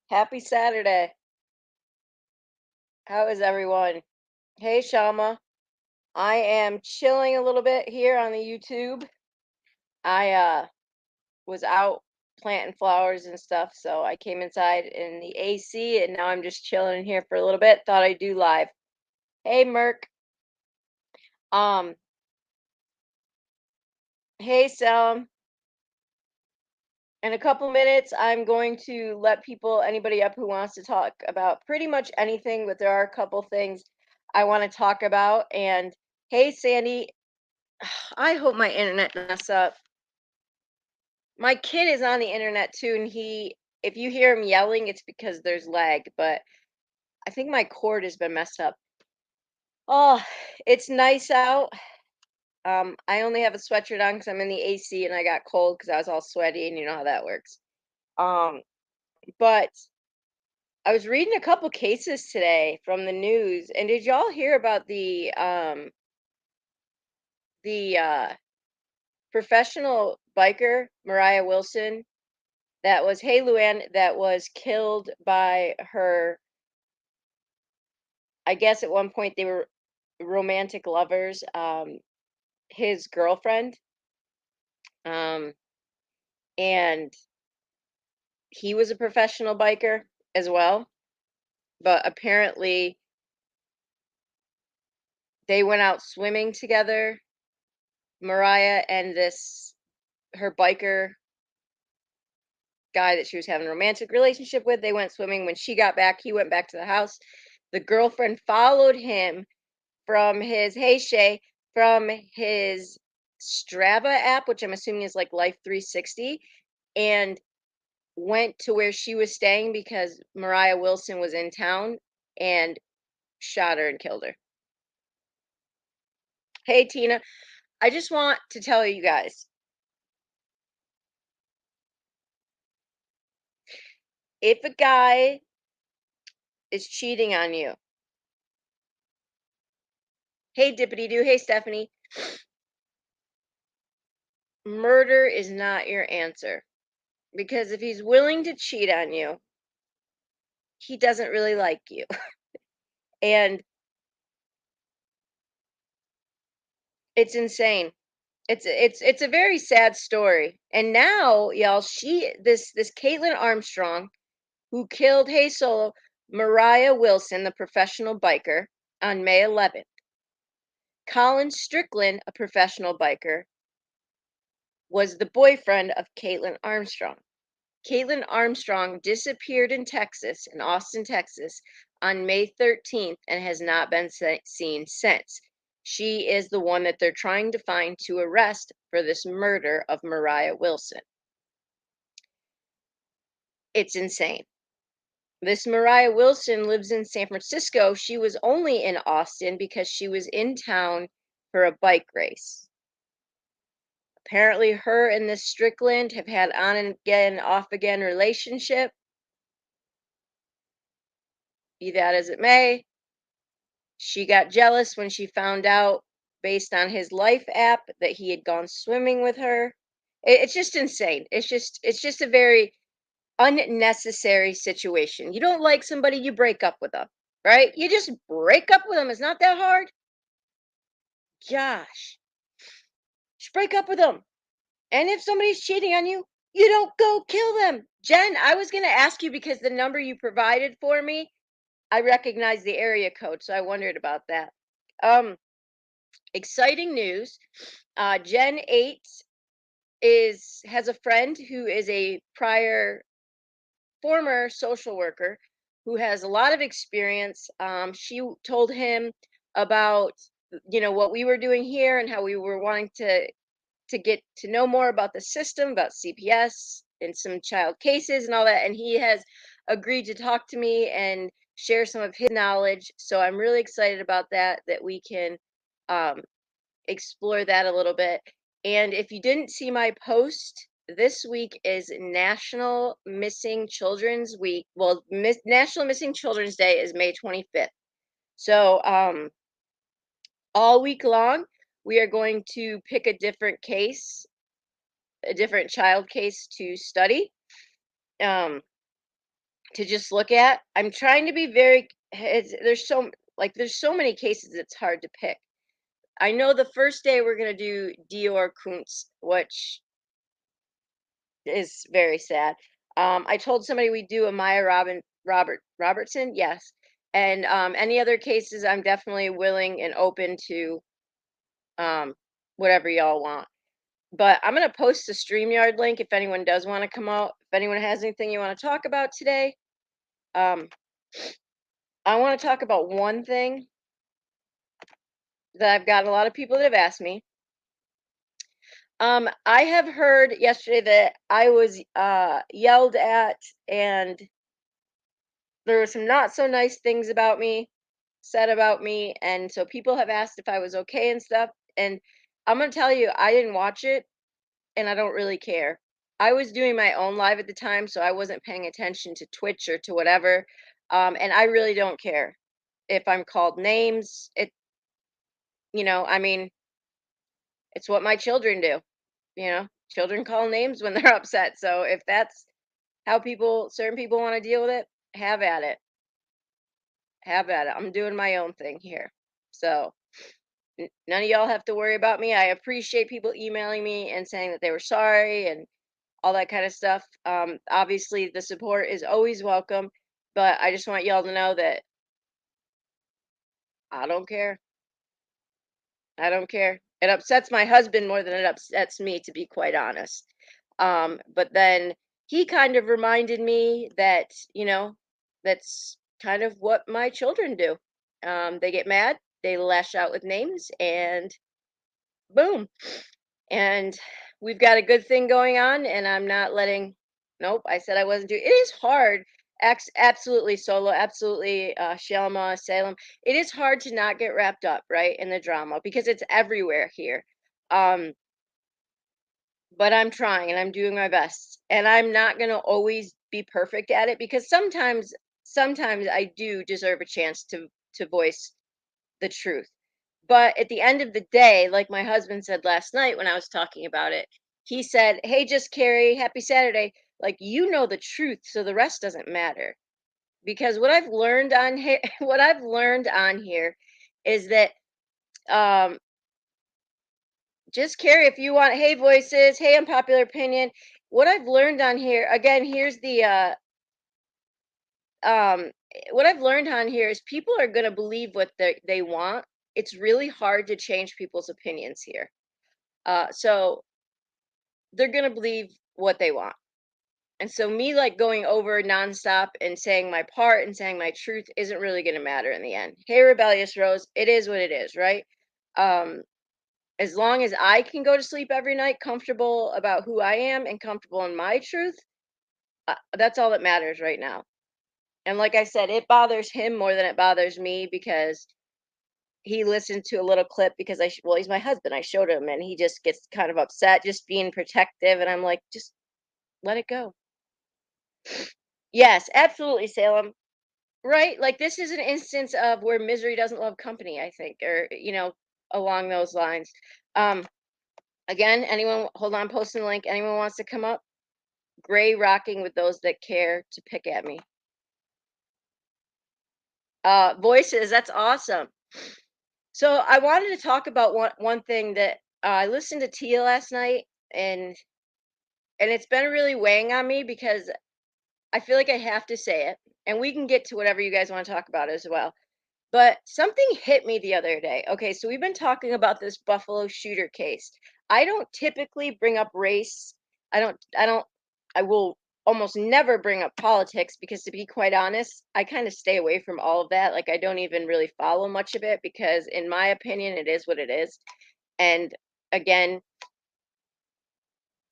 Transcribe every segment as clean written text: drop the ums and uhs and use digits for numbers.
Happy Saturday. How is everyone? Hey, Shama. I am chilling a little bit here on the YouTube. I was out planting flowers and stuff, so I came inside in the AC and now I'm just chilling in here for a little bit. Thought I'd do live. Hey, Merc. Um, hey, Sam. In a couple minutes, I'm going to let anybody up who wants to talk about pretty much anything, but there are a couple things I want to talk about. And hey, Sandy, I hope my internet doesn't mess up. My kid is on the internet too, and if you hear him yelling, it's because there's lag, but I think my cord has been messed up. Oh, it's nice out. I only have a sweatshirt on because I'm in the AC and I got cold because I was all sweaty, and you know how that works. Um, but I was reading a couple cases today from the news, and did y'all hear about the professional biker Mariah Wilson that was hey Luann that was killed by her. I guess at one point they were romantic lovers. His girlfriend, um, and he was a professional biker as well. But apparently they went out swimming together. Mariah and this her biker guy that she was having a romantic relationship with. They went swimming. When she got back, he went back to the house. The girlfriend followed him from his hey Shay from his Strava app, which I'm assuming is like Life 360, and went to where she was staying because Mariah Wilson was in town and shot her and killed her. Hey Tina, I just want to tell you guys, if a guy is cheating on you, hey Dippity Doo, hey Stephanie, murder is not your answer. Because if he's willing to cheat on you, he doesn't really like you. And it's insane. It's a very sad story. And now, y'all, this Caitlin Armstrong, who killed Hey Solo, Mariah Wilson, the professional biker, on May 11th. Colin Strickland, a professional biker, was the boyfriend of Caitlin Armstrong. Caitlin Armstrong disappeared in Austin, Texas, on May 13th and has not been seen since. She is the one that they're trying to find to arrest for this murder of Mariah Wilson. It's insane. This Mariah Wilson lives in San Francisco. She was only in Austin because she was in town for a bike race. Apparently, her and this Strickland have had on and again, off again relationship. Be that as it may, she got jealous when she found out, based on his Life app, that he had gone swimming with her. It's just insane. It's just a very unnecessary situation. You don't like somebody, you break up with them, right? You just break up with them. It's not that hard. Gosh, just break up with them. And if somebody's cheating on you, you don't go kill them. Jen, I was going to ask you because the number you provided for me, I recognize the area code, so I wondered about that. Exciting news. Gen 8 has a friend who is a former social worker who has a lot of experience. She told him about what we were doing here and how we were wanting to get to know more about the system, about CPS and some child cases and all that. And he has agreed to talk to me and share some of his knowledge. So I'm really excited about that we can um, explore that a little bit. And if you didn't see my post, this week is National Missing Children's Week. Well, National Missing Children's Day is May 25th. So all week long, we are going to pick a different case, a different child case to study. Um, to just look at. I'm trying to be very there's so many cases it's hard to pick. I know the first day we're gonna do Dior Kunz, which is very sad. I told somebody we do a Robertson, yes. And any other cases, I'm definitely willing and open to um, whatever y'all want. But I'm gonna post the StreamYard link if anyone does want to come out. If anyone has anything you want to talk about today, um, I want to talk about one thing that I've got a lot of people that have asked me. I have heard yesterday that I was yelled at, and there were some not so nice things about me said about me, and so people have asked if I was okay and stuff. And I'm gonna tell you, I didn't watch it, and I don't really care. I was doing my own live at the time, so I wasn't paying attention to Twitch or to whatever. And I really don't care if I'm called names. I mean, it's what my children do. Children call names when they're upset. So if that's how certain people want to deal with it, have at it. Have at it. I'm doing my own thing here. So none of y'all have to worry about me. I appreciate people emailing me and saying that they were sorry and all that kind of stuff. Obviously, the support is always welcome, but I just want y'all to know that I don't care. I don't care. It upsets my husband more than it upsets me, to be quite honest. But then he kind of reminded me that, that's kind of what my children do. They get mad, they lash out with names, and boom. And we've got a good thing going on, and I'm not letting. Nope, I said I wasn't doing. It is hard. Absolutely solo, absolutely Shalma, Salem. It is hard to not get wrapped up, right, in the drama because it's everywhere here. Um, but I'm trying and I'm doing my best, and I'm not gonna always be perfect at it because sometimes I do deserve a chance to voice the truth. But at the end of the day, like my husband said last night when I was talking about it, he said, "Hey, just Carrie, happy Saturday. Like you know the truth, so the rest doesn't matter." Because what I've learned on here, what I've learned on here, is that um, just Carrie, if you want, hey voices, hey unpopular opinion. What I've learned on here, again, here's the what I've learned on here is people are gonna believe what they want. It's really hard to change people's opinions here. So they're gonna believe what they want. And so me like going over nonstop and saying my part and saying my truth isn't really gonna matter in the end. Hey, rebellious Rose, it is what it is, right? Um, as long as I can go to sleep every night comfortable about who I am and comfortable in my truth, that's all that matters right now. And like I said, it bothers him more than it bothers me because he listened to a little clip because well, he's my husband. I showed him and he just gets kind of upset, just being protective. And I'm like, just let it go. Yes, absolutely, Salem. Right? Like this is an instance of where misery doesn't love company, I think, or along those lines. Um, again, anyone hold on, posting the link. Anyone wants to come up? Gray rocking with those that care to pick at me. Voices, that's awesome. So I wanted to talk about one thing that I listened to Tia last night, and it's been really weighing on me because I feel like I have to say it, and we can get to whatever you guys want to talk about as well. But something hit me the other day. Okay, so we've been talking about this Buffalo shooter case. I don't typically bring up race. I don't I will almost never bring up politics because to be quite honest, I kind of stay away from all of that. Like I don't even really follow much of it because in my opinion it is what it is. And again,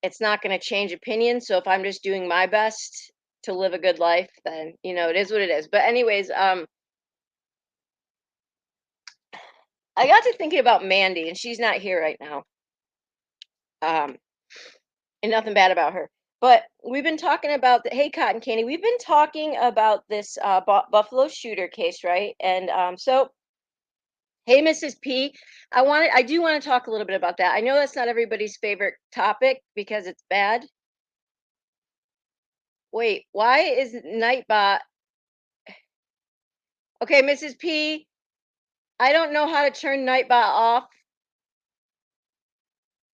it's not going to change opinion, so if I'm just doing my best to live a good life, then it is what it is. But anyways, I got to thinking about Mandy, and she's not here right now. Um, and nothing bad about her. But we've been talking about the hey Cotton Candy. We've been talking about this Buffalo shooter case, right? And so hey Mrs. P, I do want to talk a little bit about that. I know that's not everybody's favorite topic because it's bad. Wait, why is Nightbot okay, Mrs. P, I don't know how to turn Nightbot off,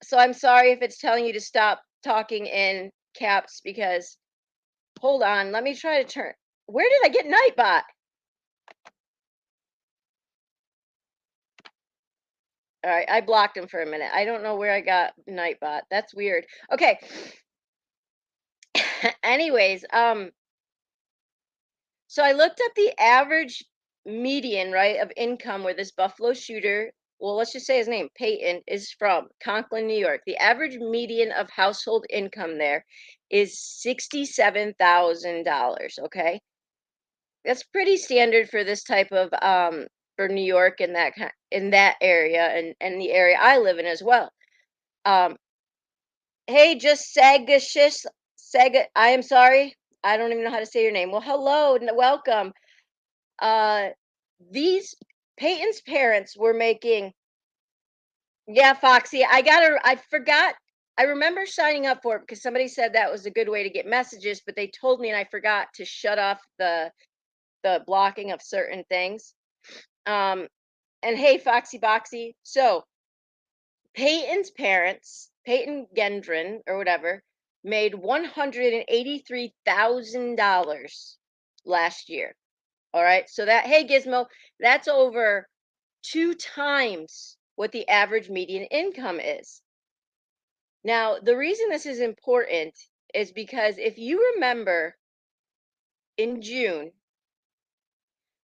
so I'm sorry if it's telling you to stop talking in caps because hold on, let me try to turn where did I get Nightbot? All right, I blocked him for a minute. I don't know where I got Nightbot. That's weird. Okay. Anyways, so I looked up the average median, right, of income where this Buffalo shooter, well, let's just say his name, Peyton, is from Conklin, New York. The average median of household income there is $67,000. Okay, that's pretty standard for this type of for New York and in that area and the area I live in as well. Um, hey, just Sagashish, Saga. I am sorry, I don't even know how to say your name. Well, hello, welcome. Uh, these Peyton's parents were making yeah, Foxy. I forgot. I remember signing up for it because somebody said that was a good way to get messages, but they told me and I forgot to shut off the blocking of certain things. Um, and hey, Foxy Boxy. So Peyton's parents, Peyton Gendron or whatever, made $183,000 last year. All right. So that, hey, Gizmo, that's over 2 times what the average median income is. Now, the reason this is important is because if you remember in June,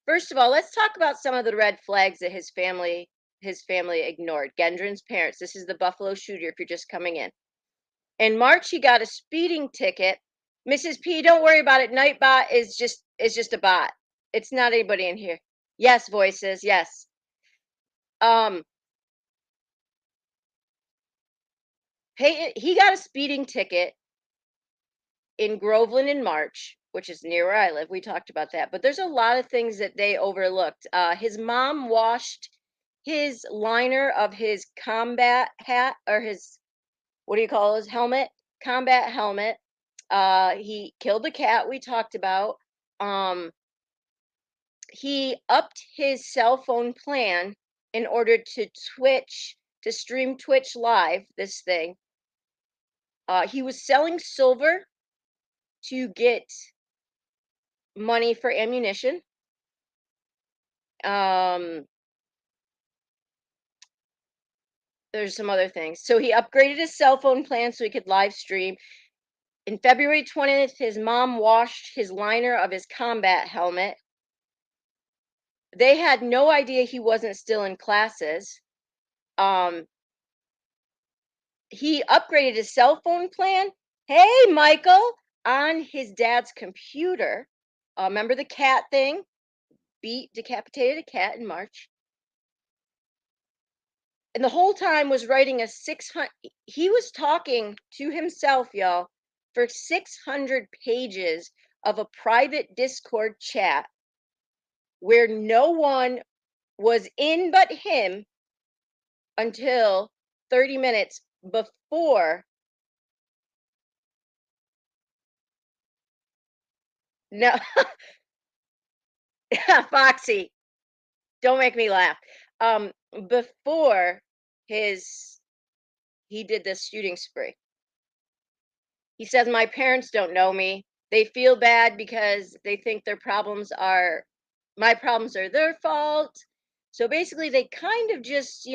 first of all, let's talk about some of the red flags that his family ignored. Gendron's parents. This is the Buffalo shooter if you're just coming in. In March, he got a speeding ticket. Mrs. P, don't worry about it. Nightbot is just a bot. It's not anybody in here. Yes, voices. Yes. Um, he got a speeding ticket in Groveland in March, which is near where I live. We talked about that. But there's a lot of things that they overlooked. His mom washed his liner of his combat hat or his what do you call his helmet? Combat helmet. He killed the cat we talked about. Um, he upped his cell phone plan in order to stream Twitch live this thing. He was selling silver to get money for ammunition. Um, there's some other things. So he upgraded his cell phone plan so he could live stream. In February 20th, his mom washed his liner of his combat helmet. They had no idea he wasn't still in classes. Um, he upgraded his cell phone plan. Hey, Michael, on his dad's computer. Remember the cat thing? Decapitated a cat in March. And the whole time was writing a 600 he was talking to himself, y'all, for 600 pages of a private Discord chat where no one was in but him until 30 minutes before no Foxy, don't make me laugh. Before his he did this shooting spree. He says, "My parents don't know me. They feel bad because they think my problems are their fault." So basically, they kind of just,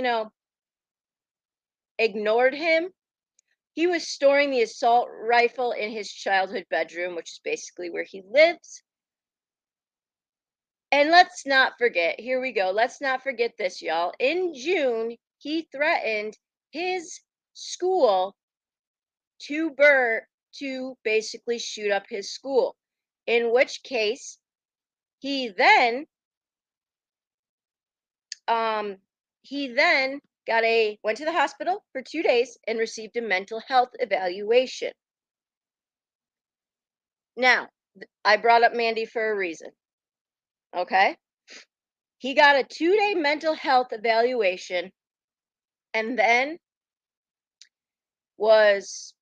ignored him. He was storing the assault rifle in his childhood bedroom, which is basically where he lives. And let's not forget, here we go. Let's not forget this, y'all. In June, he threatened his school to basically shoot up his school. In which case, he then um he then went to the hospital for 2 days and received a mental health evaluation. Now, I brought up Mandy for a reason, okay? He got a 2-day mental health evaluation and then was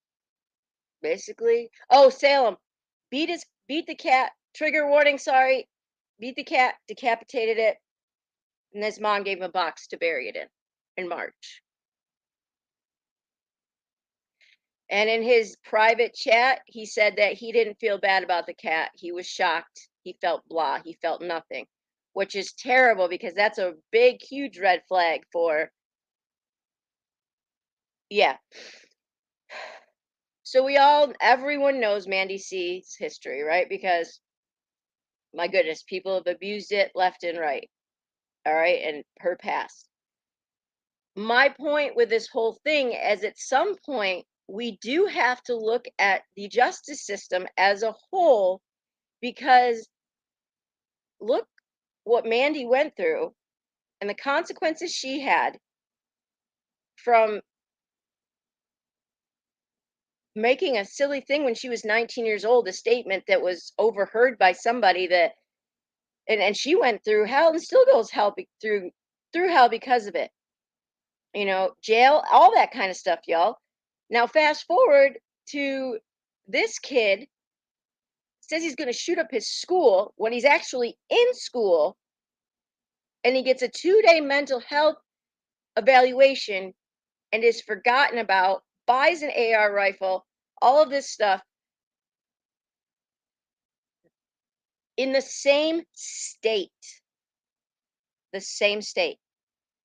basically oh, Salem, beat the cat. Trigger warning, sorry. Beat the cat, decapitated it, and his mom gave him a box to bury it in March. And in his private chat, he said that he didn't feel bad about the cat. He was shocked. He felt blah. He felt nothing, which is terrible because that's a big, huge red flag for, yeah. So everyone knows Mandy C's history, right? Because my goodness, people have abused it left and right. All right. And her past. My point with this whole thing is at some point, we do have to look at the justice system as a whole because look what Mandy went through and the consequences she had from making a silly thing when she was 19 years old, a statement that was overheard by somebody that, and she went through hell and still goes through hell because of it. Jail, all that kind of stuff, y'all. Now fast forward to this kid says he's going to shoot up his school when he's actually in school, and he gets a 2-day mental health evaluation and is forgotten about, buys an AR rifle, all of this stuff in the same state. The same state.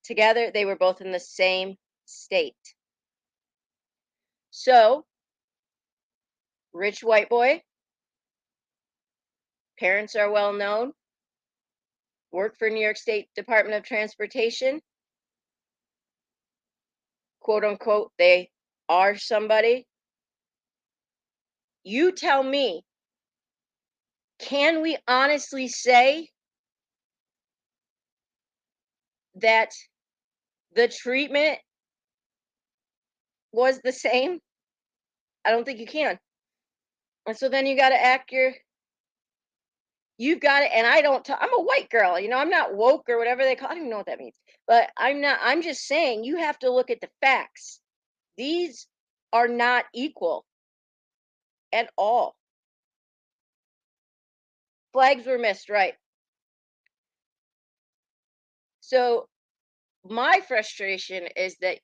Together, they were both in the same state. So, rich white boy, parents are well known, work for New York State Department of Transportation, quote unquote, they are somebody. You tell me, can we honestly say that the treatment was the same? I don't think you can. And so then you've got to, and I'm a white girl, I'm not woke or whatever they call, I don't even know what that means, but I'm just saying you have to look at the facts. These are not equal at all. Flags were missed, right? So my frustration is that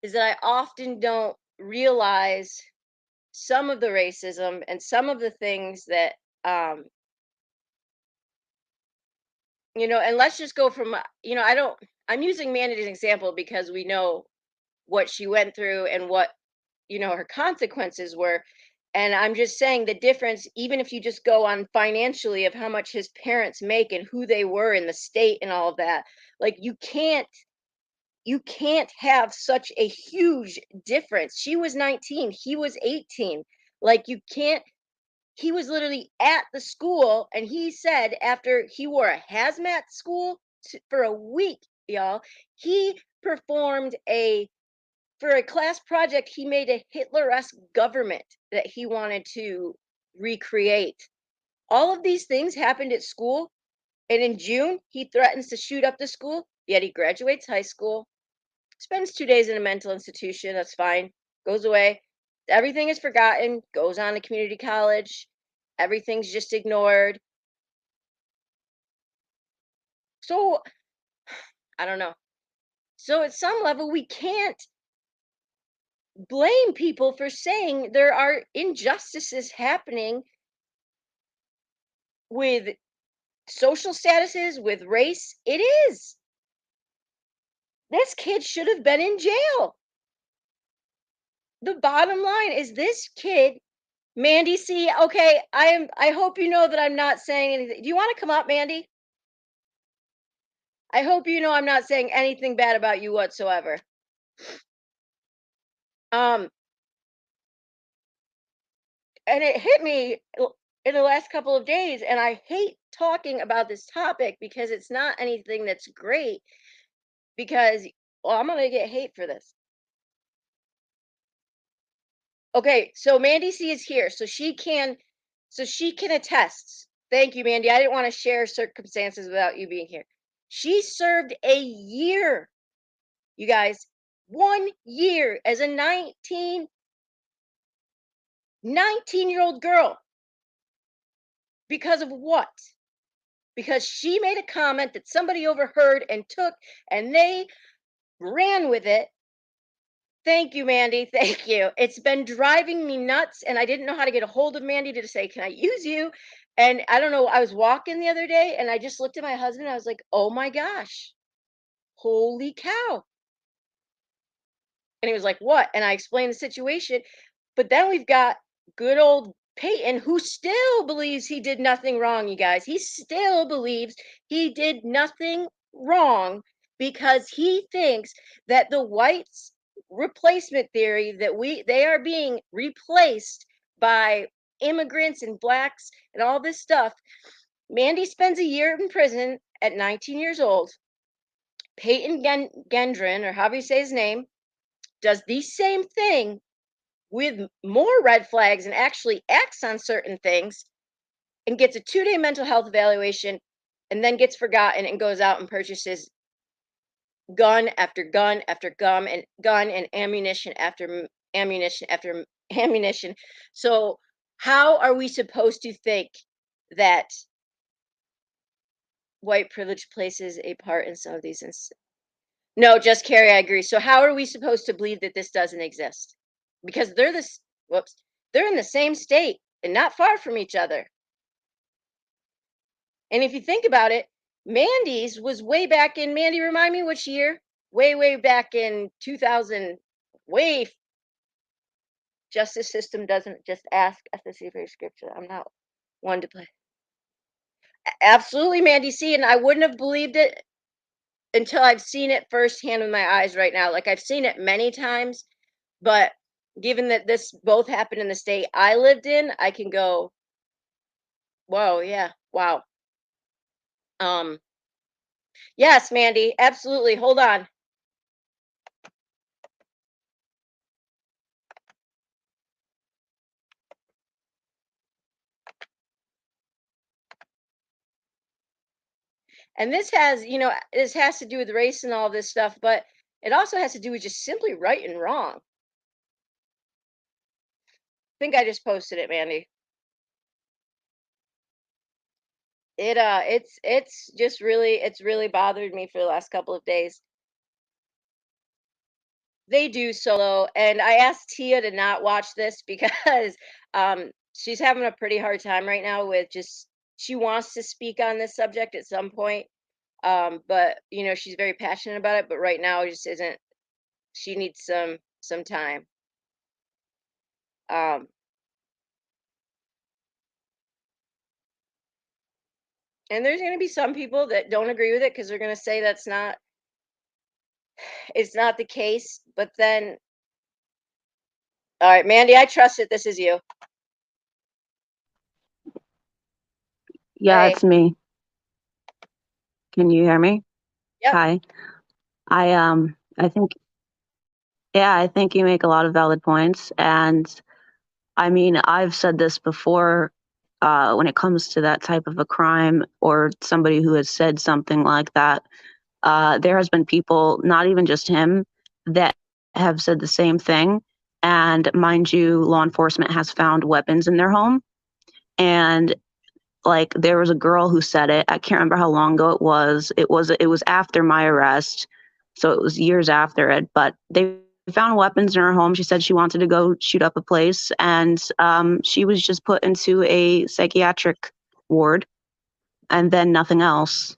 I often don't realize some of the racism and some of the things that and let's just go from I'm using Mandy as an example because we know what she went through and what her consequences were, and I'm just saying the difference, even if you just go on financially of how much his parents make and who they were in the state and all of that, like you can't have such a huge difference. She was 19, he was 18. Like you can't He was literally at the school and he said after he wore a hazmat for a week, y'all, he performed for a class project, he made a Hitler-esque government that he wanted to recreate. All of these things happened at school, and in June, he threatens to shoot up the school, yet he graduates high school, spends 2 days in a mental institution. That's fine. Goes away. Everything is forgotten. Goes on to community college. Everything's just ignored. So I don't know. So at some level, we can't blame people for saying there are injustices happening with social statuses, with race. It is. This kid should have been in jail. The bottom line is this kid, Mandy C. Okay, I hope you know that I'm not saying anything. Do you want to come up, Mandy? I hope you know I'm not saying anything bad about you whatsoever. Um, and it hit me in the last couple of days, and I hate talking about this topic because it's not anything that's great. Because, well, I'm gonna get hate for this. Okay, so Mandy C is here, so she can attest. Thank you, Mandy. I didn't want to share circumstances without you being here. She served a year, you guys, 1 year as a 19-year-old girl. Because of what? Because she made a comment that somebody overheard and took, and they ran with it. Thank you, Mandy. Thank you. It's been driving me nuts, and I didn't know how to get a hold of Mandy to say, "Can I use you?" And I don't know. I was walking the other day, and I just looked at my husband. I was like, "Oh my gosh, holy cow!" And he was like, "What?" And I explained the situation. But then we've got good old Peyton, who still believes he did nothing wrong, you guys. He still believes he did nothing wrong because he thinks that the whites replacement theory that they are being replaced by immigrants and blacks and all this stuff. Mandy spends a year in prison at 19 years old. Peyton Gendron, or however you say his name, does the same thing with more red flags and actually acts on certain things and gets a 2-day mental health evaluation and then gets forgotten and goes out and purchases gun after gun after gun and ammunition after ammunition after ammunition. So how are we supposed to think that white privilege plays a part in some of these no, just Carrie, I agree. So how are we supposed to believe that this doesn't exist? Because whoops, they're in the same state and not far from each other. And if you think about it, Mandy's was way back in, Mandy, remind me which year? Way back in 2000, way justice system doesn't just ask ethnicity for scripture. I'm not one to play. Absolutely, Mandy C. And I wouldn't have believed it until I've seen it firsthand with my eyes right now. Like I've seen it many times, but given that this both happened in the state I lived in, I can go, whoa, yeah, wow. Um, yes, Mandy, absolutely. Hold on. And this has, this has to do with race and all this stuff, but it also has to do with just simply right and wrong. I think I just posted it, Mandy. It's just really, it's really bothered me for the last couple of days. They do solo, and I asked Tia to not watch this because she's having a pretty hard time right now with just she wants to speak on this subject at some point. But she's very passionate about it, but right now it just isn't. She needs some time. Um, and there's going to be some people that don't agree with it because they're going to say that's not it's not the case. But then, all right, Mandy, I trust that this is you. Yeah, Hey, it's me. Can you hear me? yep. Hi. I think yeah, I think you make a lot of valid points. And I mean, I've said this before, when it comes to that type of a crime or somebody who has said something like that, there has been people, not even just him, that have said the same thing. And mind you, law enforcement has found weapons in their home. And like there was a girl who said it. I can't remember how long ago it was. It was after my arrest, so it was years after it. But they found weapons in her home. She said she wanted to go shoot up a place, and she was just put into a psychiatric ward, and then nothing else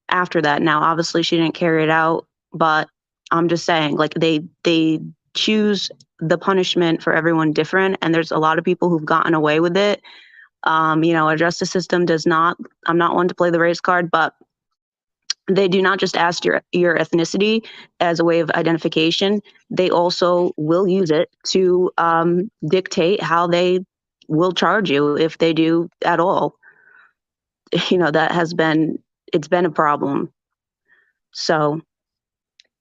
after that. Now, obviously, she didn't carry it out, but I'm just saying, like they choose the punishment for everyone different, and there's a lot of people who've gotten away with it. Our justice system does not, I'm not one to play the race card, but they do not just ask your ethnicity as a way of identification. They also will use it to dictate how they will charge you if they do at all. That it's been a problem. So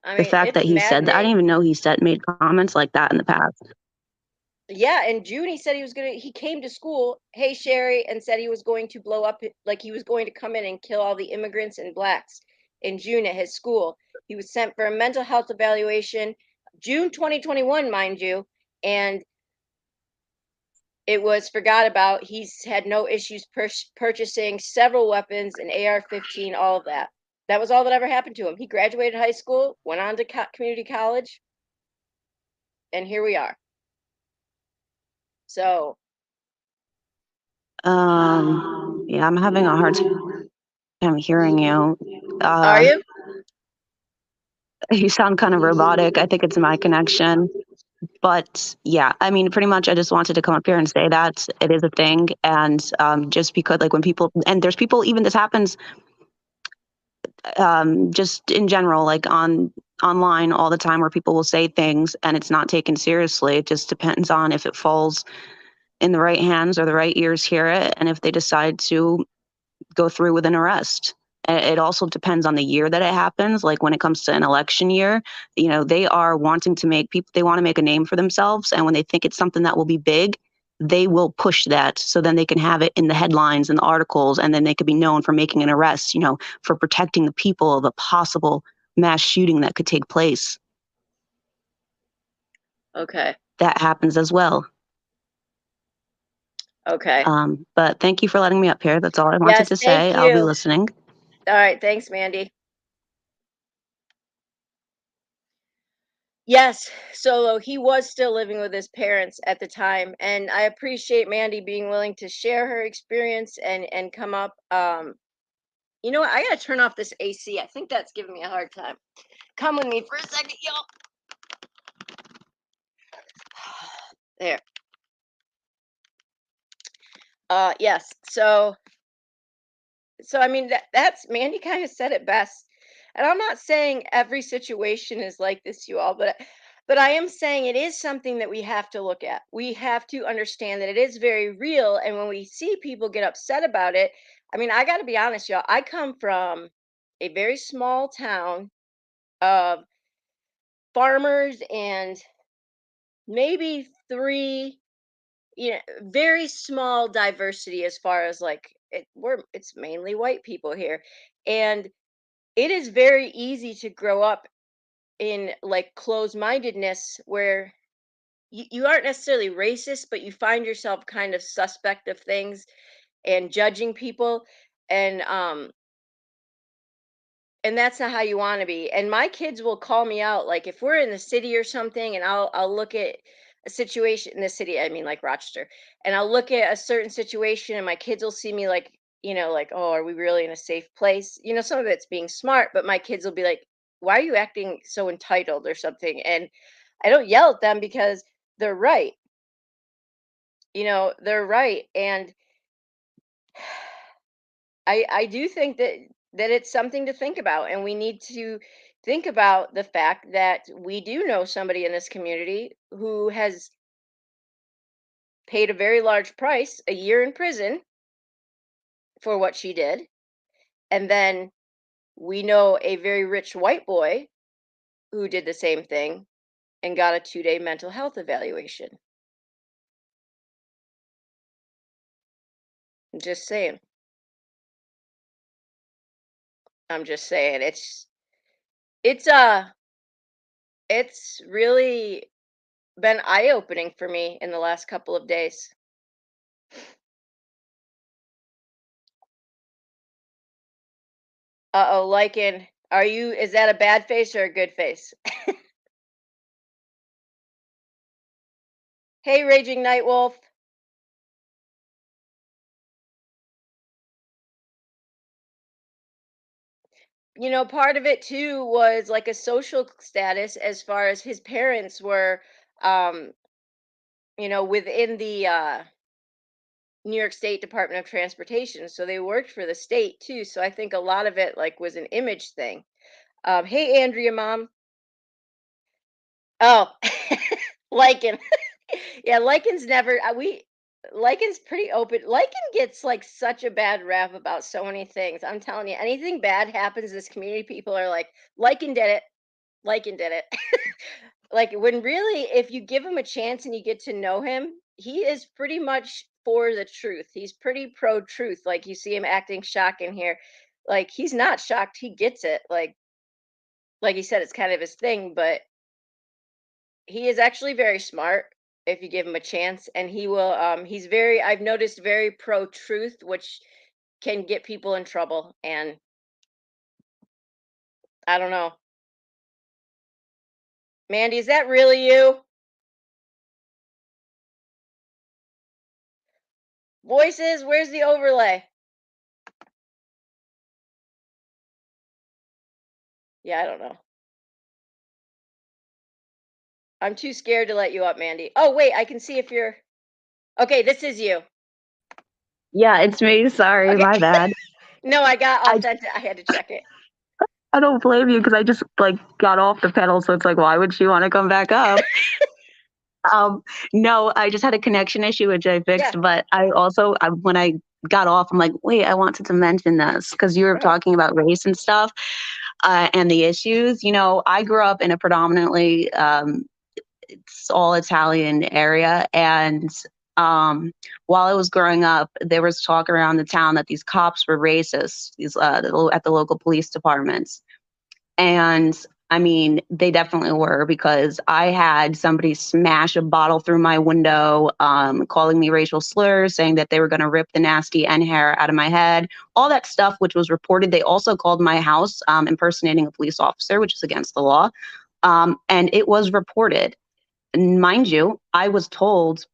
I the mean, fact it's that he said that, I didn't maddening. even know he said made comments like that in the past. Yeah, in June he said he came to school, hey Sherry, and said he was going to blow up like he was going to come in and kill all the immigrants and blacks in June at his school. He was sent for a mental health evaluation, June 2021, mind you, and It was forgot about. He's had no issues purchasing several weapons, an AR-15, all of that. That was all that ever happened to him. He graduated high school, went on to community college, and here we are. So, Yeah, I'm having a hard time hearing you. are Uh, you? you sound kind of robotic. I think it's my connection. But yeah, I mean, pretty much I just wanted to come up here and say that it is a thing. And just because, like, when people, and there's people, even this happens just in general, like online all the time, where people will say things and it's not taken seriously. It just depends on if it falls in the right hands or the right ears hear it, and if they decide to go through with an arrest. It also depends on the year that it happens. Like when it comes to an election year, they are wanting to make people, they want to make a name for themselves. And when they think it's something that will be big, they will push that so then they can have it in the headlines and the articles. And then they could be known for making an arrest, for protecting the people of a possible mass shooting that could take place. Okay. That happens as well. Okay. But thank you for letting me up here. That's all I wanted Yes, to thank say. I'll be you. listening. All right, thanks, Mandy. Yes, Solo, he was still living with his parents at the time, and I appreciate Mandy being willing to share her experience and come up. You know what? I gotta turn off this AC. I think that's giving me a hard time. Come with me for a second, y'all. There. Yes. So I mean that's Mandy kind of said it best. And I'm not saying every situation is like this, you all, but I am saying it is something that we have to look at. We have to understand that it is very real, and when we see people get upset about it, I mean, I got to be honest, y'all. I come from a very small town of farmers and maybe three, very small diversity as far as like it's mainly white people here. And it is very easy to grow up in like closed-mindedness where you aren't necessarily racist, but you find yourself kind of suspect of things and judging people. And that's not how you want to be. And my kids will call me out, like if we're in the city or something, and I'll look at a situation in the city, I mean like Rochester, and I'll look at a certain situation, and my kids will see me like, like, oh, are we really in a safe place? Some of it's being smart, but my kids will be like, why are you acting so entitled or something? And I don't yell at them because they're right. They're right. And I do think that it's something to think about, and we need to think about the fact that we do know somebody in this community who has paid a very large price, a year in prison for what she did, and then we know a very rich white boy who did the same thing and got a 2-day mental health evaluation. I'm just saying. I'm just saying. It's it's really been eye-opening for me in the last couple of days. Uh-oh, Lycan, is that a bad face or a good face? Hey, Raging Nightwolf. Part of it too was like a social status as far as his parents were, um, within the New York State Department of Transportation. So they worked for the state too. So I think a lot of it like was an image thing. Hey, Andrea, mom. Oh, Lycan. Yeah, Lycan's never we Lycan's pretty open. Lycan gets like such a bad rap about so many things. I'm telling you, anything bad happens, this community people are like, Lycan did it. Lycan did it. Like when really, if you give him a chance and you get to know him, he is pretty much for the truth. He's pretty pro truth. Like you see him acting shocked in here. Like he's not shocked, he gets it. Like he said, it's kind of his thing, but he is actually very smart. if you give him a chance, and he will. He's very. I've noticed very pro truth, which can get people in trouble. And I don't know, Mandy, is that really you? Voices, where's the overlay? Yeah, I don't know. I'm too scared to let you up, Mandy. Oh, wait, I can see if you're okay. This is you. Yeah, it's me. Sorry, Okay. my bad. No, I got I authentic. I had to check it. I don't blame you because I just like got off the pedal, so it's like, why would she want to come back up? Um, no, I just had a connection issue which I Yeah. fixed, but when I got off, I'm like, wait, I wanted to mention this because you were Oh. talking about race and stuff, and the issues. You know, I grew up in a predominantly it's all Italian area, and while I was growing up, there was talk around the town that these cops were racist. At the local police departments. And I mean, they definitely were because I had somebody smash a bottle through my window, calling me racial slurs, saying that they were going to rip the nasty N hair out of my head, all that stuff, which was reported. They also called my house impersonating a police officer, which is against the law. And it was reported. And mind you, I was told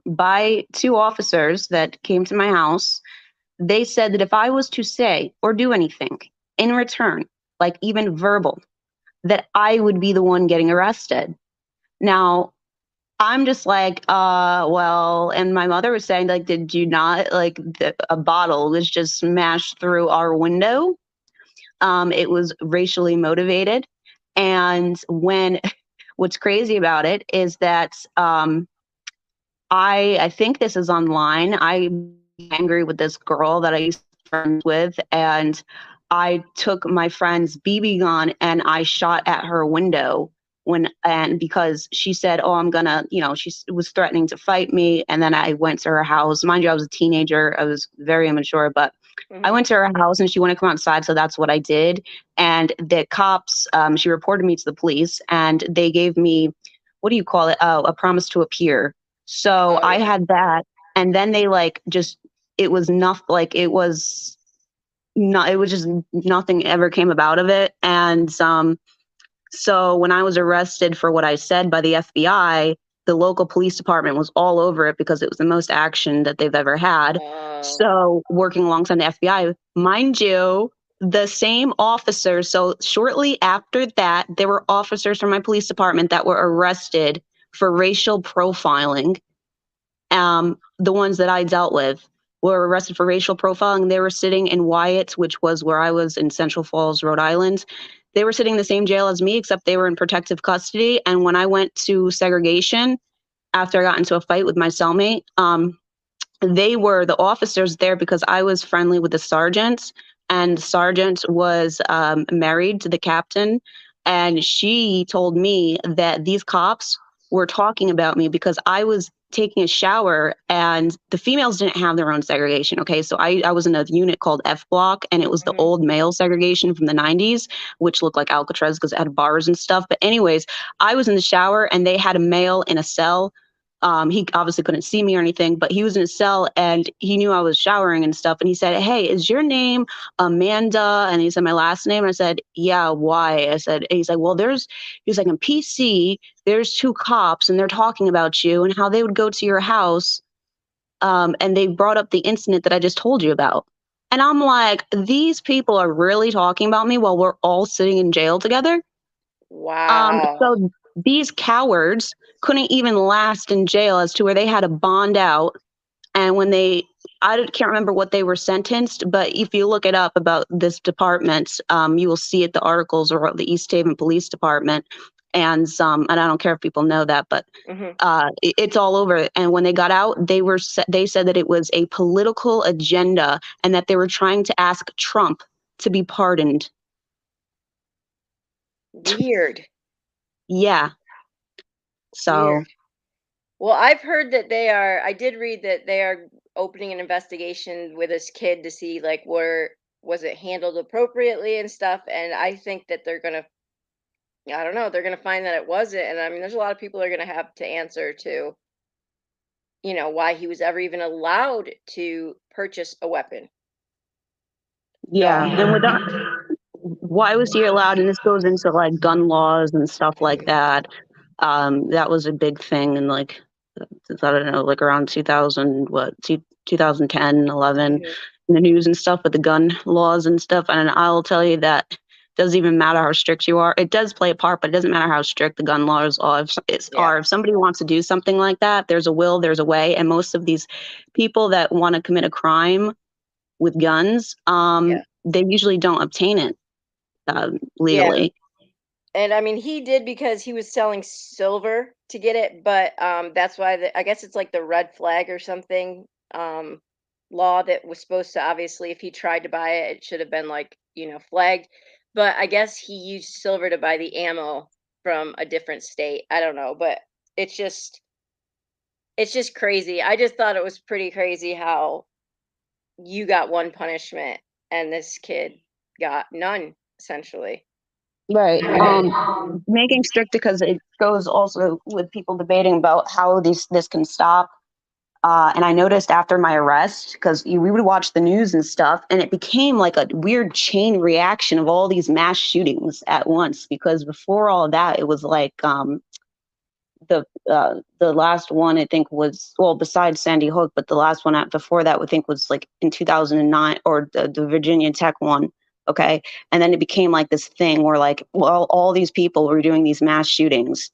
by two officers that came to my house. They said that if I was to say or do anything in return, like even verbal, that I would be the one getting arrested. Now, I'm just like, well, and my mother was saying, like, did you not, like, a bottle was just smashed through our window? It was racially motivated. And what's crazy about it is that I think this is online. I'm angry with this girl that I used to be friends with, and I took my friend's BB gun and I shot at her window because she said, "Oh, I'm gonna," she was threatening to fight me, and then I went to her house. Mind you, I was a teenager. I was very immature, but I Hmm. went to her house and she wanted to come outside, so that's what I did. And the cops, she reported me to the police, and they gave me, what do you call it? Oh, a promise to appear. So Oh I yeah. had that, and then they like just it was not like it was just nothing ever came about of it. And so when I was arrested for what I said by the FBI, the local police department was all over it because it was the most action that they've ever had. Oh. So working alongside the FBI, mind you, the same officers. So shortly after that, there were officers from my police department that were arrested for racial profiling. The ones that I dealt with were arrested for racial profiling. They were sitting in Wyatt, which was where I was in Central Falls, Rhode Island. They were sitting in the same jail as me, except they were in protective custody. And when I went to segregation after I got into a fight with my cellmate, they were the officers there because I was friendly with the sergeant, and the sergeant was married to the captain. And she told me that these cops were talking about me because I was taking a shower and the females didn't have their own segregation. Okay. So I was in a unit called F block, and it was the Hmm. old male segregation from the 90s, which looked like Alcatraz because it had bars and stuff. But, anyways, I was in the shower and they had a male in a cell. He obviously couldn't see me or anything, but he was in his cell and he knew I was showering and stuff. And he said, "Hey, is your name Amanda?" And he said my last name. And I said, "Yeah, why?" I said, and he's like, "Well, he was like, in PC, there's two cops and they're talking about you and how they would go to your house. And they brought up the incident that I just told you about." And I'm like, these people are really talking about me while we're all sitting in jail together. Wow. So these cowards couldn't even last in jail as to where they had to bond out. And can't remember what they were sentenced, but if you look it up about this department, you will see it, the articles or the East Haven Police Department. And I don't care if people know that, but Hmm. it's all over. And when they got out, they said that it was a political agenda and that they were trying to ask Trump to be pardoned. Weird. Yeah. Weird. So Well, I've heard that they are. I did read that they are opening an investigation with this kid to see like where was it handled appropriately and stuff. And I think that they're gonna I don't know, they're gonna find that it wasn't, and I mean, there's a lot of people that are gonna have to answer to, why he was ever even allowed to purchase a weapon. Yeah, and So, without why was he allowed, and this goes into, like, gun laws and stuff like that. That was a big thing in, like, I don't know, like, around 2000, what, 2010, 11, mhm, in the news and stuff with the gun laws and stuff, and I'll tell you that doesn't even matter how strict you are. It does play a part, but it doesn't matter how strict the gun laws are. yeah, If somebody wants to do something like that, there's a will, there's a way, and most of these people that wanna commit a crime with guns, yeah, they usually don't obtain it, yeah. legally. And I mean, he did because he was selling silver to get it, but that's why I guess it's like the red flag or something law that was supposed to, obviously, if he tried to buy it, it should have been like, flagged. But I guess he used silver to buy the ammo from a different state. I don't know, but it's just it's just crazy. I just thought it was pretty crazy how you got one punishment and this kid got none, essentially. Right. Making strict because it goes also with people debating about how this can stop. And I noticed after my arrest, because we would watch the news and stuff, and it became like a weird chain reaction of all these mass shootings at once. Because before all of that, it was like the last one I think was, well, besides Sandy Hook, but the last one before that I think was like in 2009, or the Virginia Tech one. Okay, and then it became like this thing where like, well, all these people were doing these mass shootings,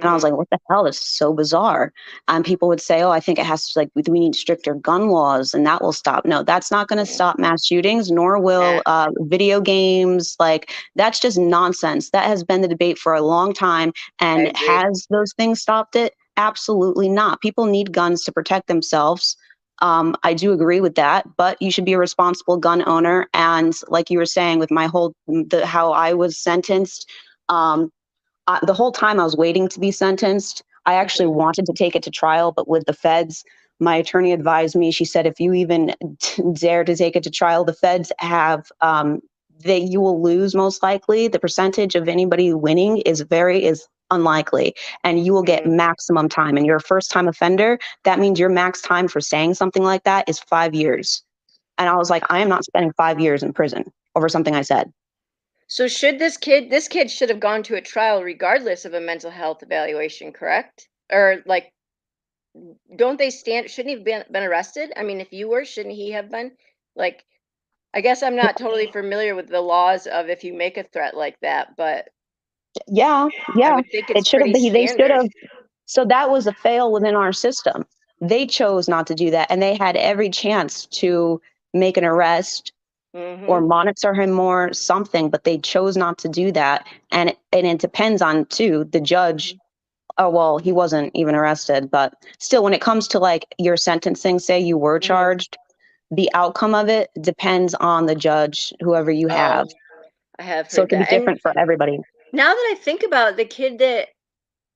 and I was Hmm. like, what the hell? This is so bizarre. And people would say, oh, I think it has to, like, we need stricter gun laws and that will stop. No, that's not going to stop mass shootings, nor Nah, will video games. Like, that's just nonsense. That has been the debate for a long time. I And agree. has those things stopped it? Absolutely not. People need guns to protect themselves. I do agree with that, but you should be a responsible gun owner. And like you were saying, with my whole, how I was sentenced, um, the whole time I was waiting to be sentenced, I actually Hmm. wanted to take it to trial, but with the feds, my attorney advised me. She said, if you even dare to take it to trial, the feds have that you will lose most likely. The percentage of anybody winning is unlikely, and you will get Hmm. maximum time. And you're a first time offender. That means your max time for saying something like that is 5 years. And I was like, I am not spending 5 years in prison over something I said. So should this kid should have gone to a trial regardless of a mental health evaluation, correct? Or like, don't they stand? Shouldn't he have been arrested? I mean, if you were, shouldn't he have been? Like, I guess I'm not totally familiar with the laws of if you make a threat like that, but Yeah, I yeah. would think it's It should have pretty been. They should standard. have. So that was a fail within our system. They chose not to do that, and they had every chance to make an arrest or Hmm. monitor him more, something, but they chose not to do that. And it depends on too the judge. Oh well, he wasn't even arrested, but still, when it comes to like your sentencing, say you were Hmm. charged, the outcome of it depends on the judge, whoever you have. Oh, I have So it heard can be that. And different for everybody. now that I think about it,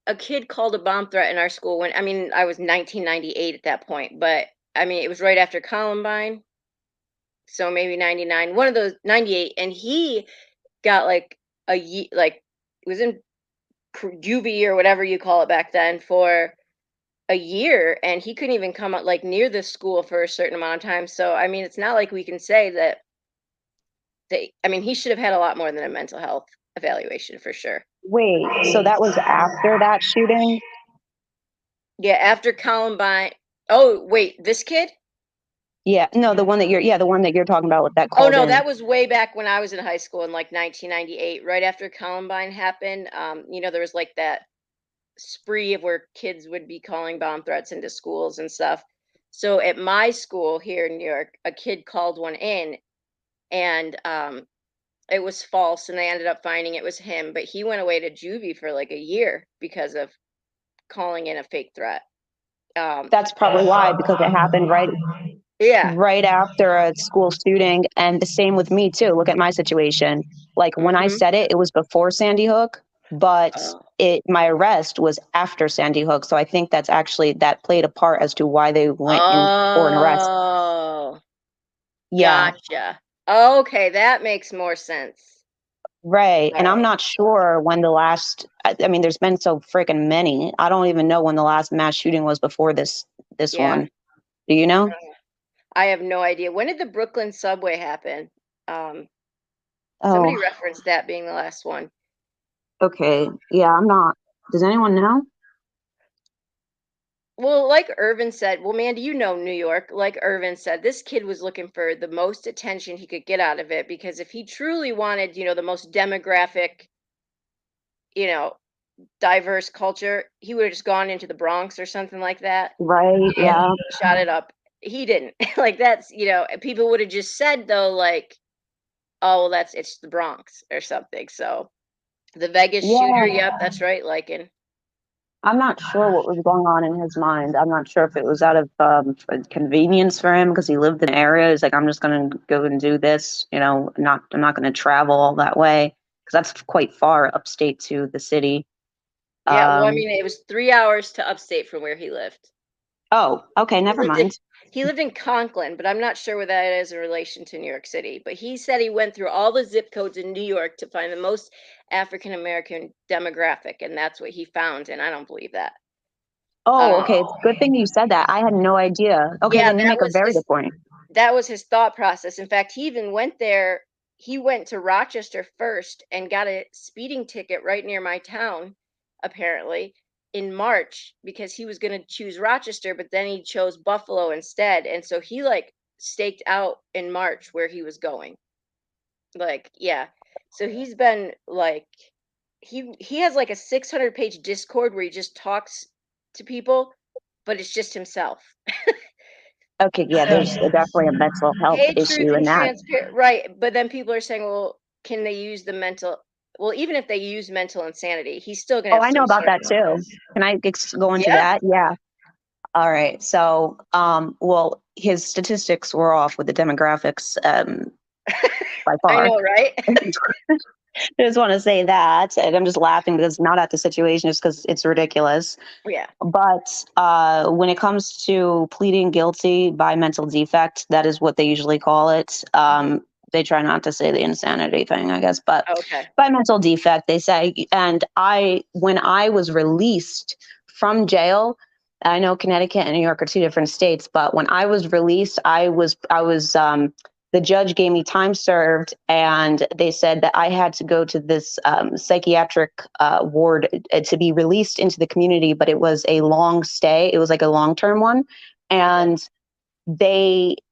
a kid called a bomb threat in our school when, I mean, I was 1998 at that point, but I mean, it was right after Columbine, so maybe 99, one of those, 98, and he got like a year, like was in juvie or whatever you call it back then for a year, and he couldn't even come up like near the school for a certain amount of time. So I mean, it's not like we can say that they. I mean, he should have had a lot more than a mental health evaluation for sure. Wait, so that was after that shooting? Yeah, after Columbine. Oh wait, this kid? Yeah, no, the one that you're talking about with that Oh called no, in. that was way back when I was in high school in like 1998, right after Columbine happened. There was like that spree of where kids would be calling bomb threats into schools and stuff. So at my school here in New York, a kid called one in, and it was false, and they ended up finding it was him, but he went away to juvie for like a year because of calling in a fake threat. Um, That's probably why, because it happened yeah. right after a school shooting, and the same with me too. Look at my situation. Like when I Hmm. said it, it was before Sandy Hook, but Oh. it my arrest was after Sandy Hook. So I think that played a part as to why they went in for an arrest. Oh, Yeah. gotcha. Okay, that makes more sense. Right. And I'm Right. not sure when the last, I mean, there's been so freaking many. I don't even know when the last mass shooting was before this Yeah. one. Do you know? I have no idea. When did the Brooklyn subway happen? Um, Oh, Somebody referenced that being the last one. okay. Yeah, I'm not. Does anyone know? Well, like Irvin said, well, Mandy, you know New York. Like Irvin said, this kid was looking for the most attention he could get out of it because if he truly wanted, the most demographic, you know, diverse culture, he would have just gone into the Bronx or something like that Right. and Yeah. shot it up. He didn't. Like that's, people would have just said though, like, oh, well, it's the Bronx or something. So the Vegas shooter, Yeah. yep, that's right, Lycan. I'm not sure what was going on in his mind. I'm not sure if it was out of convenience for him because he lived in the area. He's like, I'm just going to go and do this. I'm not going to travel all that way because that's quite far upstate to the city. Yeah, well, I Um, mean, it was 3 hours to upstate from where he lived. oh, okay, He never lived in mind. he lived in Conklin, but I'm not sure where that is in relation to New York City. But he said he went through all the zip codes in New York to find the most African American demographic, and that's what he found. And I don't believe that. Oh, Um, okay. It's a good thing you said that. I had no idea. Okay, yeah, then you make a very good point. that was his thought process. In fact, he even went there. He went to Rochester first and got a speeding ticket right near my town, apparently, in March because he was going to choose Rochester, but then he chose Buffalo instead. And so he like staked out in March where he was going. Like, yeah. So he's been like he has like a 600-page Discord where he just talks to people, but it's just himself. Okay, yeah, So there's definitely a mental health hey, truth issue in and that. transparent, right? But then people are saying, well, can they use the mental? Well, even if they use mental insanity, he's still gonna Oh, have I know some about sort of that too. illness. Can I go into Yeah, that? Yeah. All right. So, well, his statistics were off with the demographics by I far. know, right? I just want to say that, and I'm just laughing because not at the situation, just because it's ridiculous. Yeah. But when it comes to pleading guilty by mental defect, that is what they usually call it. Hmm. They try not to say the insanity thing, I guess, but Okay. by mental defect, they say. And when I was released from jail, I know Connecticut and New York are two different states, but when I was released, the judge gave me time served, and they said that I had to go to this psychiatric ward to be released into the community, but it was a long stay. It was like a long term one. Okay. And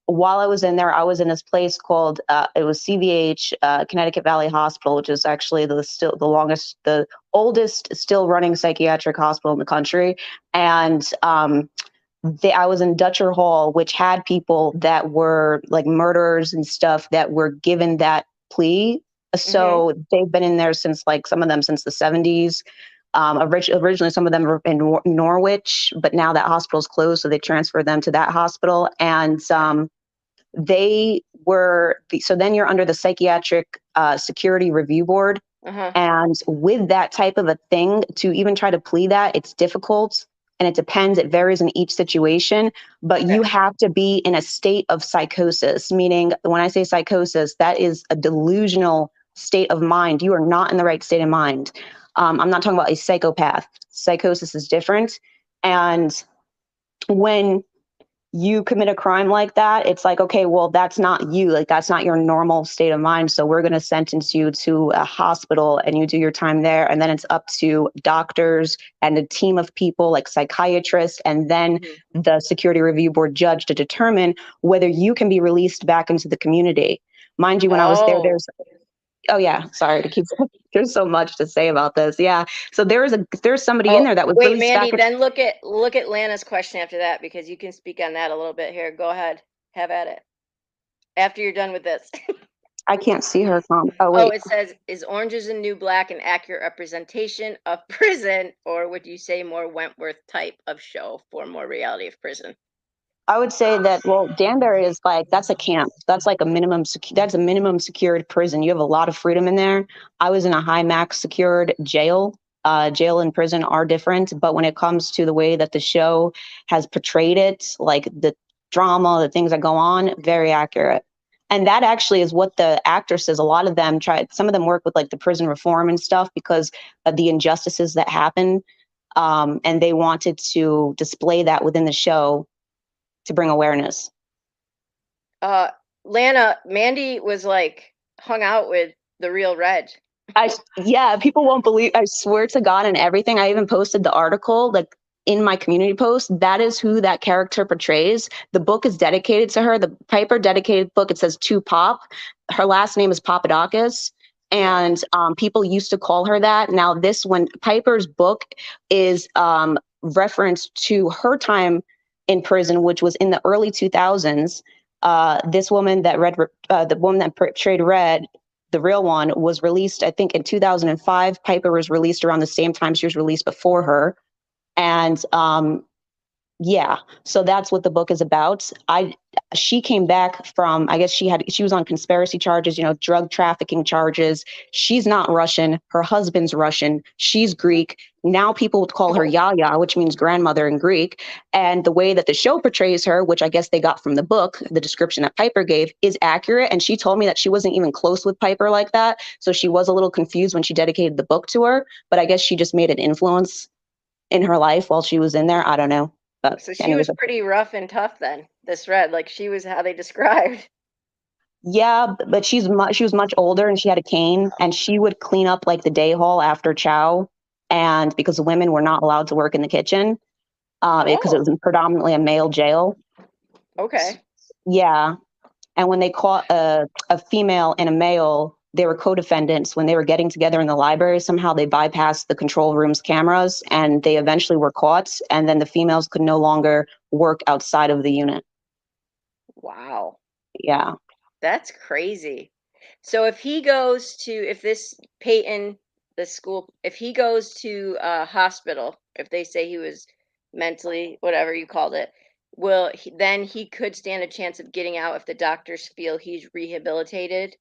while I was in there, I was in this place called, it was CVH, Connecticut Valley Hospital, which is actually the oldest still running psychiatric hospital in the country. And I was in Dutcher Hall, which had people that were like murderers and stuff that were given that plea. Hmm. So they've been in there since, like, some of them since the 70s. Originally, some of them were in Norwich, but now that hospital's closed, so they transferred them to that hospital. And so then you're under the Psychiatric Security Review Board. Uh-huh. And with that type of a thing, to even try to plea that, it's difficult, and it depends. It varies in each situation, but Okay. you have to be in a state of psychosis, meaning when I say psychosis, that is a delusional state of mind. You are not in the right state of mind. I'm not talking about a psychopath. Psychosis is different. And when you commit a crime like that, it's like, okay, well, that's not you. Like, that's not your normal state of mind. So we're going to sentence you to a hospital and you do your time there. And then it's up to doctors and a team of people like psychiatrists and then Mhm. the security review board judge to determine whether you can be released back into the community. Mind you, when I was there, Oh. oh yeah, sorry to keep, there's so much to say about this. Yeah. So there's somebody in Oh, there that was wait, released back. Mandy, then look at Lana's question after that because you can speak on that a little bit here. Go ahead. Have at it. After you're done with this. I can't see her. Oh, Oh, wait. it says, "Is Orange Is the New Black an accurate representation of prison, or would you say more Wentworth type of show for more reality of prison?" I would say that, well, Danbury is like, that's a camp. That's like that's a minimum secured prison. You have a lot of freedom in there. I was in a high max secured jail. Jail and prison are different, but when it comes to the way that the show has portrayed it, like the drama, the things that go on, very accurate. And that actually is what the actresses, a lot of them try, some of them work with like the prison reform and stuff because of the injustices that happen. And they wanted to display that within the show to bring awareness. Uh, Lana, Mandy was like hung out with the real Red. Yeah, people won't believe. I swear to God, and everything. I even posted the article like in my community post. That is who that character portrays. The book is dedicated to her. The Piper dedicated book. It says to Pop. Her last name is Papadakis, and people used to call her that. Now, this one, Piper's book is reference to her time in prison, which was in the early 2000s. This woman that the woman that portrayed Red, the real one, was released, I think, in 2005. Piper was released around the same time. She was released before her. And yeah, so that's what the book is about. She came back from, I guess she was on conspiracy charges, drug trafficking charges. She's not Russian. Her husband's Russian. She's Greek. Now people would call her Oh, Yaya, which means grandmother in Greek. And the way that the show portrays her, which I guess they got from the book, the description that Piper gave, is accurate. And she told me that she wasn't even close with Piper like that. So she was a little confused when she dedicated the book to her. But I guess she just made an influence in her life while she was in there. I don't know. But so she anyways, was pretty rough and tough then. This Red, like she was how they described. yeah, but she was much older and she had a cane and she would clean up like the day hall after chow, and because the women were not allowed to work in the kitchen, because it Whoa. was predominantly a male jail. Okay. Yeah, and when they caught a female and a male, they were co-defendants. When they were getting together in the library, somehow they bypassed the control room's cameras and they eventually were caught. And then the females could no longer work outside of the unit. Wow. Yeah. That's crazy. So if this Peyton, the school, if he goes to a hospital, if they say he was mentally, whatever you called it, then he could stand a chance of getting out if the doctors feel he's rehabilitated?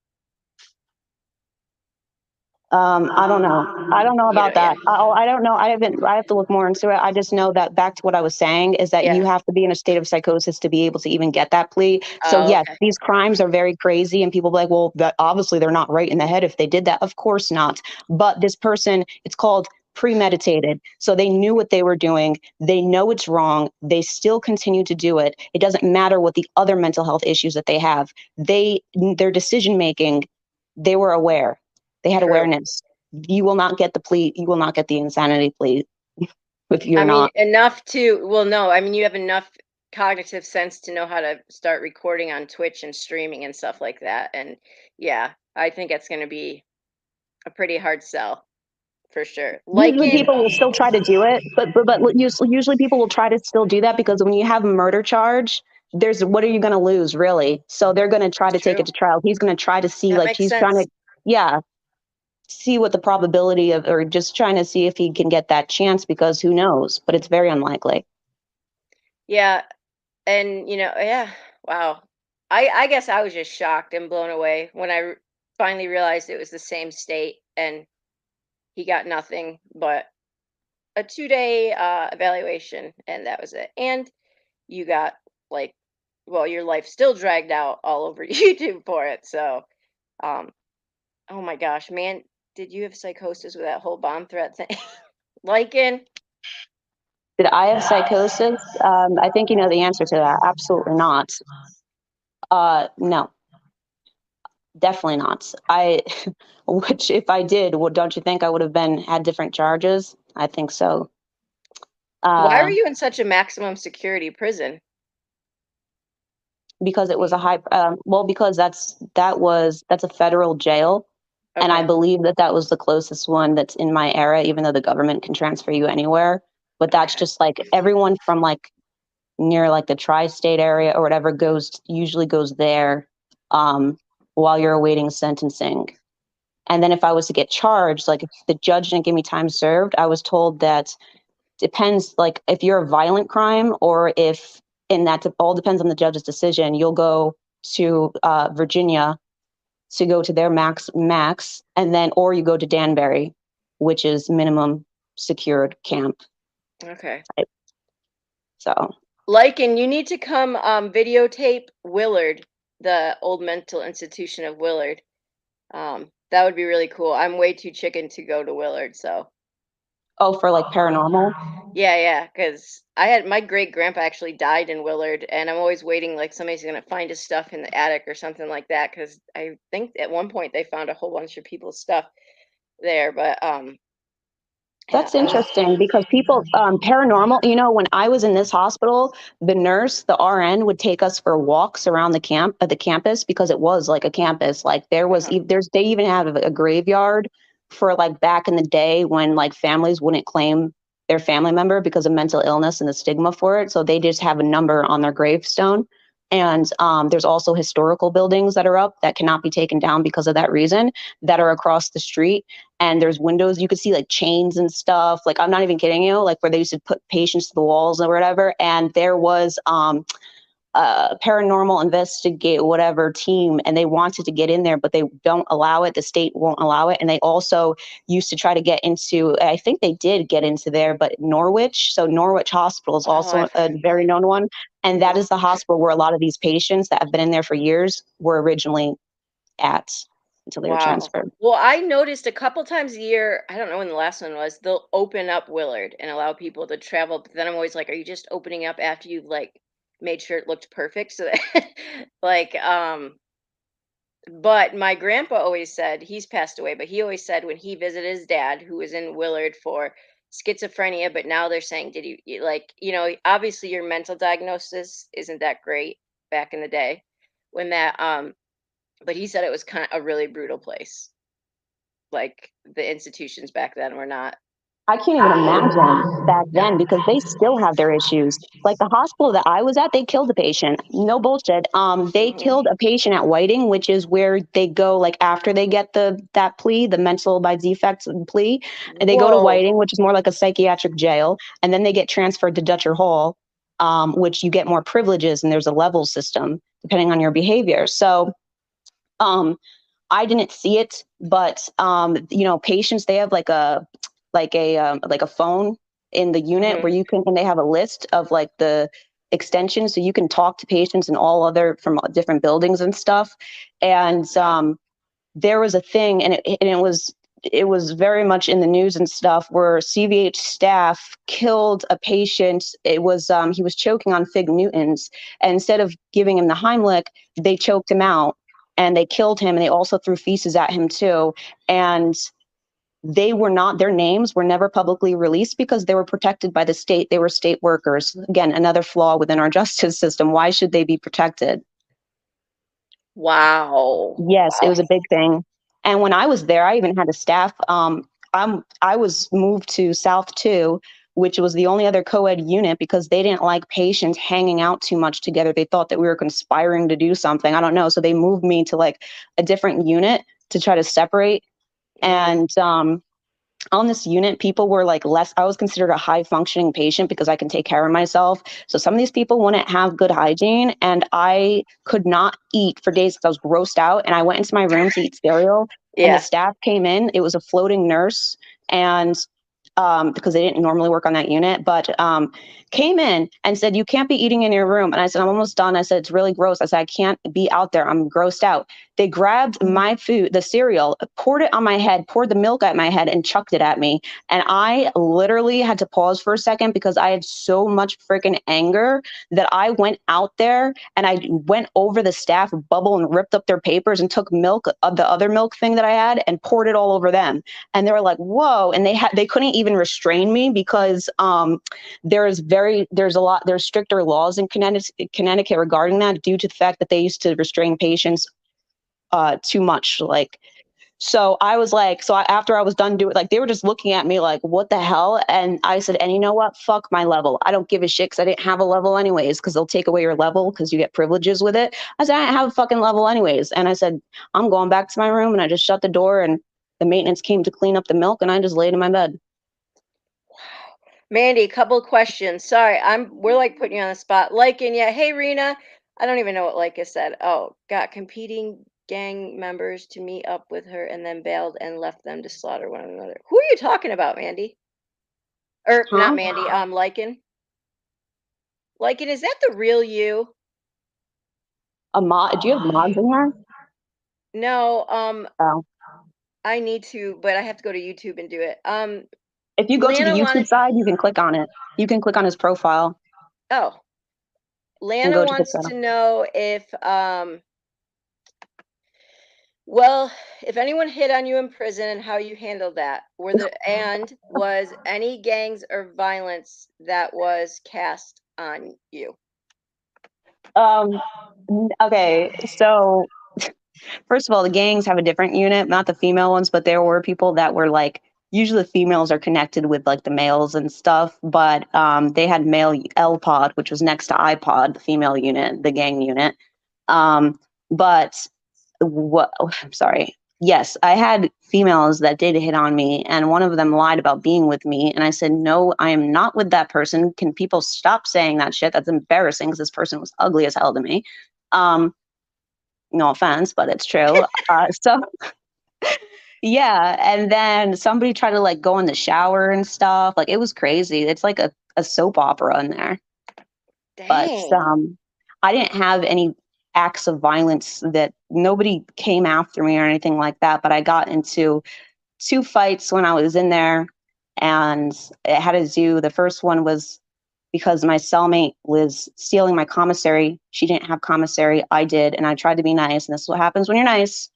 I don't know. I don't know You know, about yeah. that. I don't know. I have to look more into it. I just know that back to what I was saying is that you Yeah. have to be in a state of psychosis to be able to even get that plea. So Oh, yes, okay. these crimes are very crazy and people be like, well, that obviously they're not right in the head if they did that. Of course not. But this person, it's called premeditated. So they knew what they were doing. They know it's wrong. They still continue to do it. It doesn't matter what the other mental health issues that they have. Their decision making, they were aware. They had True. awareness. You will not get the plea. You will not get the insanity plea if you're I mean, not. enough to, well, no, I mean, you have enough cognitive sense to know how to start recording on Twitch and streaming and stuff like that. And yeah, I think it's going to be a pretty hard sell for sure. Usually Lycan, people will still try to do it, but usually people will try to still do that because when you have a murder charge, there's what are you going to lose really? So they're going to try it's to take it true. to trial. He's going to try to see That like makes he's trying to, sense. yeah, see what the probability of, or just trying to see if he can get that chance because who knows? But it's very unlikely. Yeah. And, yeah, wow. I guess I was just shocked and blown away when finally realized it was the same state and he got nothing but a 2-day evaluation and that was it. And you got like, well, your life still dragged out all over YouTube for it. So, um, oh my gosh, man, did you have psychosis with that whole bomb threat thing? Lycan, Did I have psychosis? I think you know the answer to that. Absolutely not. No, definitely not. Which if I did, well, don't you think I would have been had different charges? I think so. why were Uh, you in such a maximum security prison? because it was a high, well, because that's a federal jail, and I Okay. believe that that was the closest one that's in my era, even though the government can transfer you anywhere. But that's Okay. just like everyone from like near like the tri-state area or whatever usually goes there while you're awaiting sentencing. And then if I was to get charged, like if the judge didn't give me time served, I was told that depends, like if you're a violent crime or if, and that all depends on the judge's decision, you'll go to Virginia to go to their max, and then, or you go to Danbury, which is minimum secured camp. Okay. So Lycan, you need to come videotape Willard the old mental institution of Willard. That would be really cool. I'm way too chicken to go to Willard, so Oh, for like paranormal? yeah, yeah. Because I had my great grandpa actually died in Willard, and I'm always waiting like somebody's gonna find his stuff in the attic or something like that. Because I think at one point they found a whole bunch of people's stuff there, but yeah, That's interesting because people, paranormal, when I was in this hospital, the nurse, the RN would take us for walks around the campus because it was like a campus. Like uh-huh. they even have a graveyard for like back in the day when like families wouldn't claim their family member because of mental illness and the stigma for it. So they just have a number on their gravestone. And there's also historical buildings that are up that cannot be taken down because of that reason that are across the street, and there's windows you could see like chains and stuff, like I'm not even kidding you, like where they used to put patients to the walls or whatever. And there was a paranormal investigate whatever team, and they wanted to get in there but they don't allow it, the state won't allow it. And they also used to try to get into, I think they did get into there, but Norwich Hospital is Oh, also a very known one, and that mhm. is the hospital where a lot of these patients that have been in there for years were originally at until they were Wow. transferred. Well, I noticed a couple times a year, I don't know when the last one was, they'll open up Willard and allow people to travel. But then I'm always like, are you just opening up after you've like made sure it looked perfect? So that like but my grandpa always said, he's passed away, but he always said when he visited his dad, who was in Willard for schizophrenia, but now they're saying, did like, obviously your mental diagnosis isn't that great back in the day when that but he said it was kind of a really brutal place. Like, the institutions back then were not. I can't even imagine back then because they still have their issues. Like the hospital that I was at, they killed a patient. No bullshit. They Mhm. killed a patient at Whiting, which is where they go like after they get that plea, the mental by defects plea, and they go to Whoa. Whiting, which is more like a psychiatric jail, and then they get transferred to Dutcher Hall, which you get more privileges, and there's a level system depending on your behavior. So, um, I didn't see it, but patients, they have like a phone in the unit Mhm. where you can, and they have a list of like the extensions, so you can talk to patients and all other from different buildings and stuff. And there was a thing, and it was very much in the news and stuff, where CVH staff killed a patient. It was he was choking on fig Newtons, and instead of giving him the Heimlich, they choked him out and they killed him, and they also threw feces at him too. And their names were never publicly released because they were protected by the state. They were state workers. Again, another flaw within our justice system. Why should they be protected? Wow. Yes, it Wow. was a big thing. And when I was there, I even had a staff. I was moved to South Two, which was the only other co-ed unit because they didn't like patients hanging out too much together. They thought that we were conspiring to do something. I don't know. So they moved me to like a different unit to try to separate. Mhm. And on this unit, people were like less, I was considered a high functioning patient because I can take care of myself. So some of these people wouldn't have good hygiene, and I could not eat for days because I was grossed out. And I went into my room to eat cereal, and the Yeah. staff came in. It was a floating nurse, and because they didn't normally work on that unit, but came in and said, "You can't be eating in your room." And I said, "I'm almost done." I said, "It's really gross." I said, "I can't be out there. I'm grossed out." They grabbed my food, the cereal, poured it on my head, poured the milk at my head, and chucked it at me. And I literally had to pause for a second because I had so much freaking anger that I went out there and I went over the staff bubble and ripped up their papers and took milk, the other milk thing that I had, and poured it all over them. And they were like, "Whoa!" And they couldn't even restrain me because there's stricter laws in Connecticut regarding that, due to the fact that they used to restrain patients too much. Like, so I was like, after I was done doing, like, they were just looking at me like, what the hell? And I said, and you know what? Fuck my level. I don't give a shit because I didn't have a level anyways, because they'll take away your level because you get privileges with it. I said, I didn't have a fucking level anyways. And I said, I'm going back to my room. And I just shut the door, and the maintenance came to clean up the milk, and I just laid in my bed. Mandy, couple of questions. Sorry, we're like putting you on the spot. Liking, yeah. Hey, Rena. I don't even know what Leica said. Oh, got competing gang members to meet up with her and then bailed and left them to slaughter one another. Who are you talking about, Mandy? Or not Huh? Mandy, Liken. Liken, is that the real you? A mod? Do you have mods in here? No, Oh. I need to, but I have to go to YouTube and do it. If you go to the Lana YouTube wanted side, you can click on it. You can click on his profile oh, and Lana go to the wants channel. to know if well, if anyone hit on you in prison and how you handled that. Was any gangs or violence that was cast on you? Um, okay, so first of all, the gangs have a different unit, not the female ones, but there were people that were like, usually the females are connected with like the males and stuff, but they had male L pod, which was next to iPod, the female unit, the gang unit. But what, oh, I'm sorry. Yes, I had females that did hit on me, and one of them lied about being with me. And I said, no, I am not with that person. Can people stop saying that shit? That's embarrassing because this person was ugly as hell to me. Um, no offense, but it's true. So yeah, and then somebody tried to like go in the shower and stuff. Like it was crazy. It's like a soap opera in there. But Dang. I didn't have any acts of violence that nobody came after me or anything like that. But I got into two fights when I was in there, and it had to do. The first one was because my cellmate was stealing my commissary. She didn't have commissary. I did, and I tried to be nice. And this is what happens when you're nice.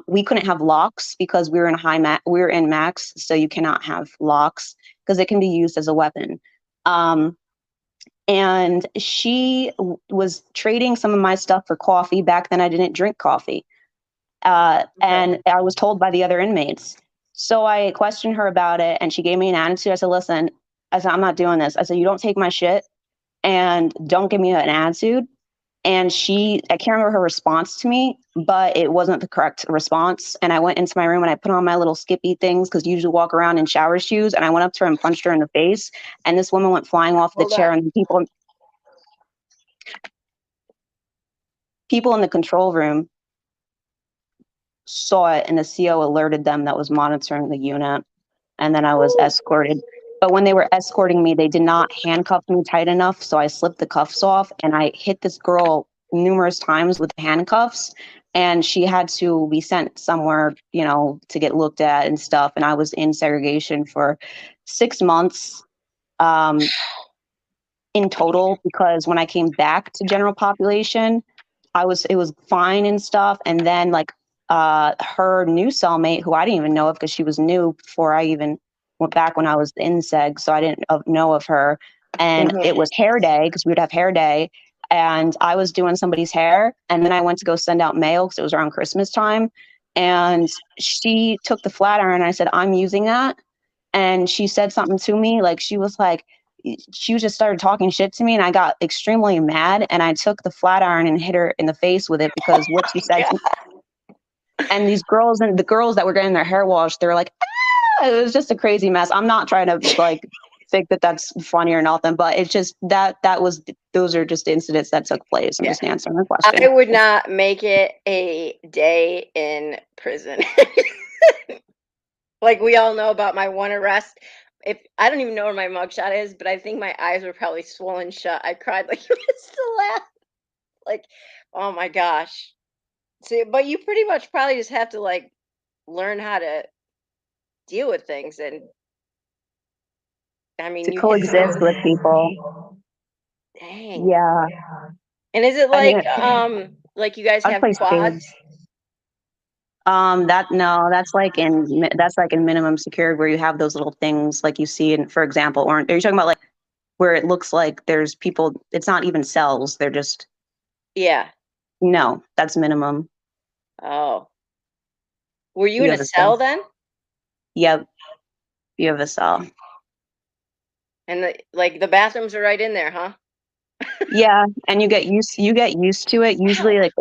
We couldn't have locks because we were in we were in max, so you cannot have locks because it can be used as a weapon. Um, and she was trading some of my stuff for coffee. Back then, I didn't drink coffee, Okay. and I was told by the other inmates. So I questioned her about it, and she gave me an attitude. I said, "Listen," I said, "I'm not doing this." I said, "You don't take my shit, and don't give me an attitude." And I can't remember her response to me, but it wasn't the correct response. And I went into my room and I put on my little skippy things because you usually walk around in shower shoes. And I went up to her and punched her in the face. And this woman went flying off the Hold chair. on. And people in the control room saw it, and the CO alerted them that was monitoring the unit. And then I was Whew. escorted. But when they were escorting me, they did not handcuff me tight enough. So I slipped the cuffs off and I hit this girl numerous times with handcuffs. And she had to be sent somewhere, to get looked at and stuff. And I was in segregation for 6 months. Um, in total, because when I came back to general population, it was fine and stuff. And then like her new cellmate, who I didn't even know of because she was new before I even went back when I was in seg, so I didn't know of her. And Mhm. it was hair day because we would have hair day, and I was doing somebody's hair, and then I went to go send out mail because it was around Christmas time, and she took the flat iron, and I said, I'm using that, and she said something to me, like she just started talking shit to me, and I got extremely mad, and I took the flat iron and hit her in the face with it because what she said to me. And these girls, and the girls that were getting their hair washed, they were like, ah! It was just a crazy mess. I'm not trying to like think that that's funny or nothing, but it's just those are just incidents that took place. I'm Yeah. just answering the I question. would not make it a day in prison. Like we all know about my one arrest. If I don't even know where my mugshot is, but I think my eyes were probably swollen shut. I cried like you missed the laugh. Like, oh my gosh. See, but you pretty much probably just have to like learn how to deal with things. And I mean, To you hit coexist with people. someone. Dang. Yeah. And is it I mean, like you guys I'd have play quads? spades. That no, that's like in minimum secured where you have those little things like you see in, for example, or are you talking about like where it looks like there's people, it's not even cells, they're just, Yeah. no, that's minimum. Oh. Were you You in a have a cell. cell then? Yep, you have a cell. And the bathrooms are right in there, huh? Yeah, and you get used to it. Usually, like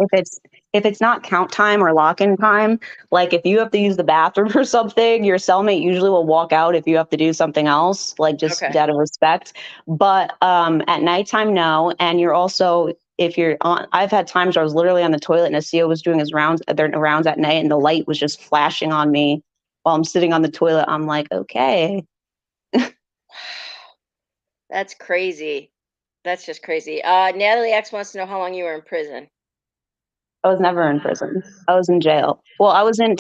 if it's not count time or lock-in time, like if you have to use the bathroom or something, your cellmate usually will walk out if you have to do something else, like just Okay. out of respect. But at nighttime, no. And you're also if you're on, I've had times where I was literally on the toilet and a CO was doing their rounds at night, and the light was just flashing on me while I'm sitting on the toilet. I'm like, okay. That's crazy. That's just crazy. Natalie X wants to know how long you were in prison. I was never in prison. I was in jail. Well, I was in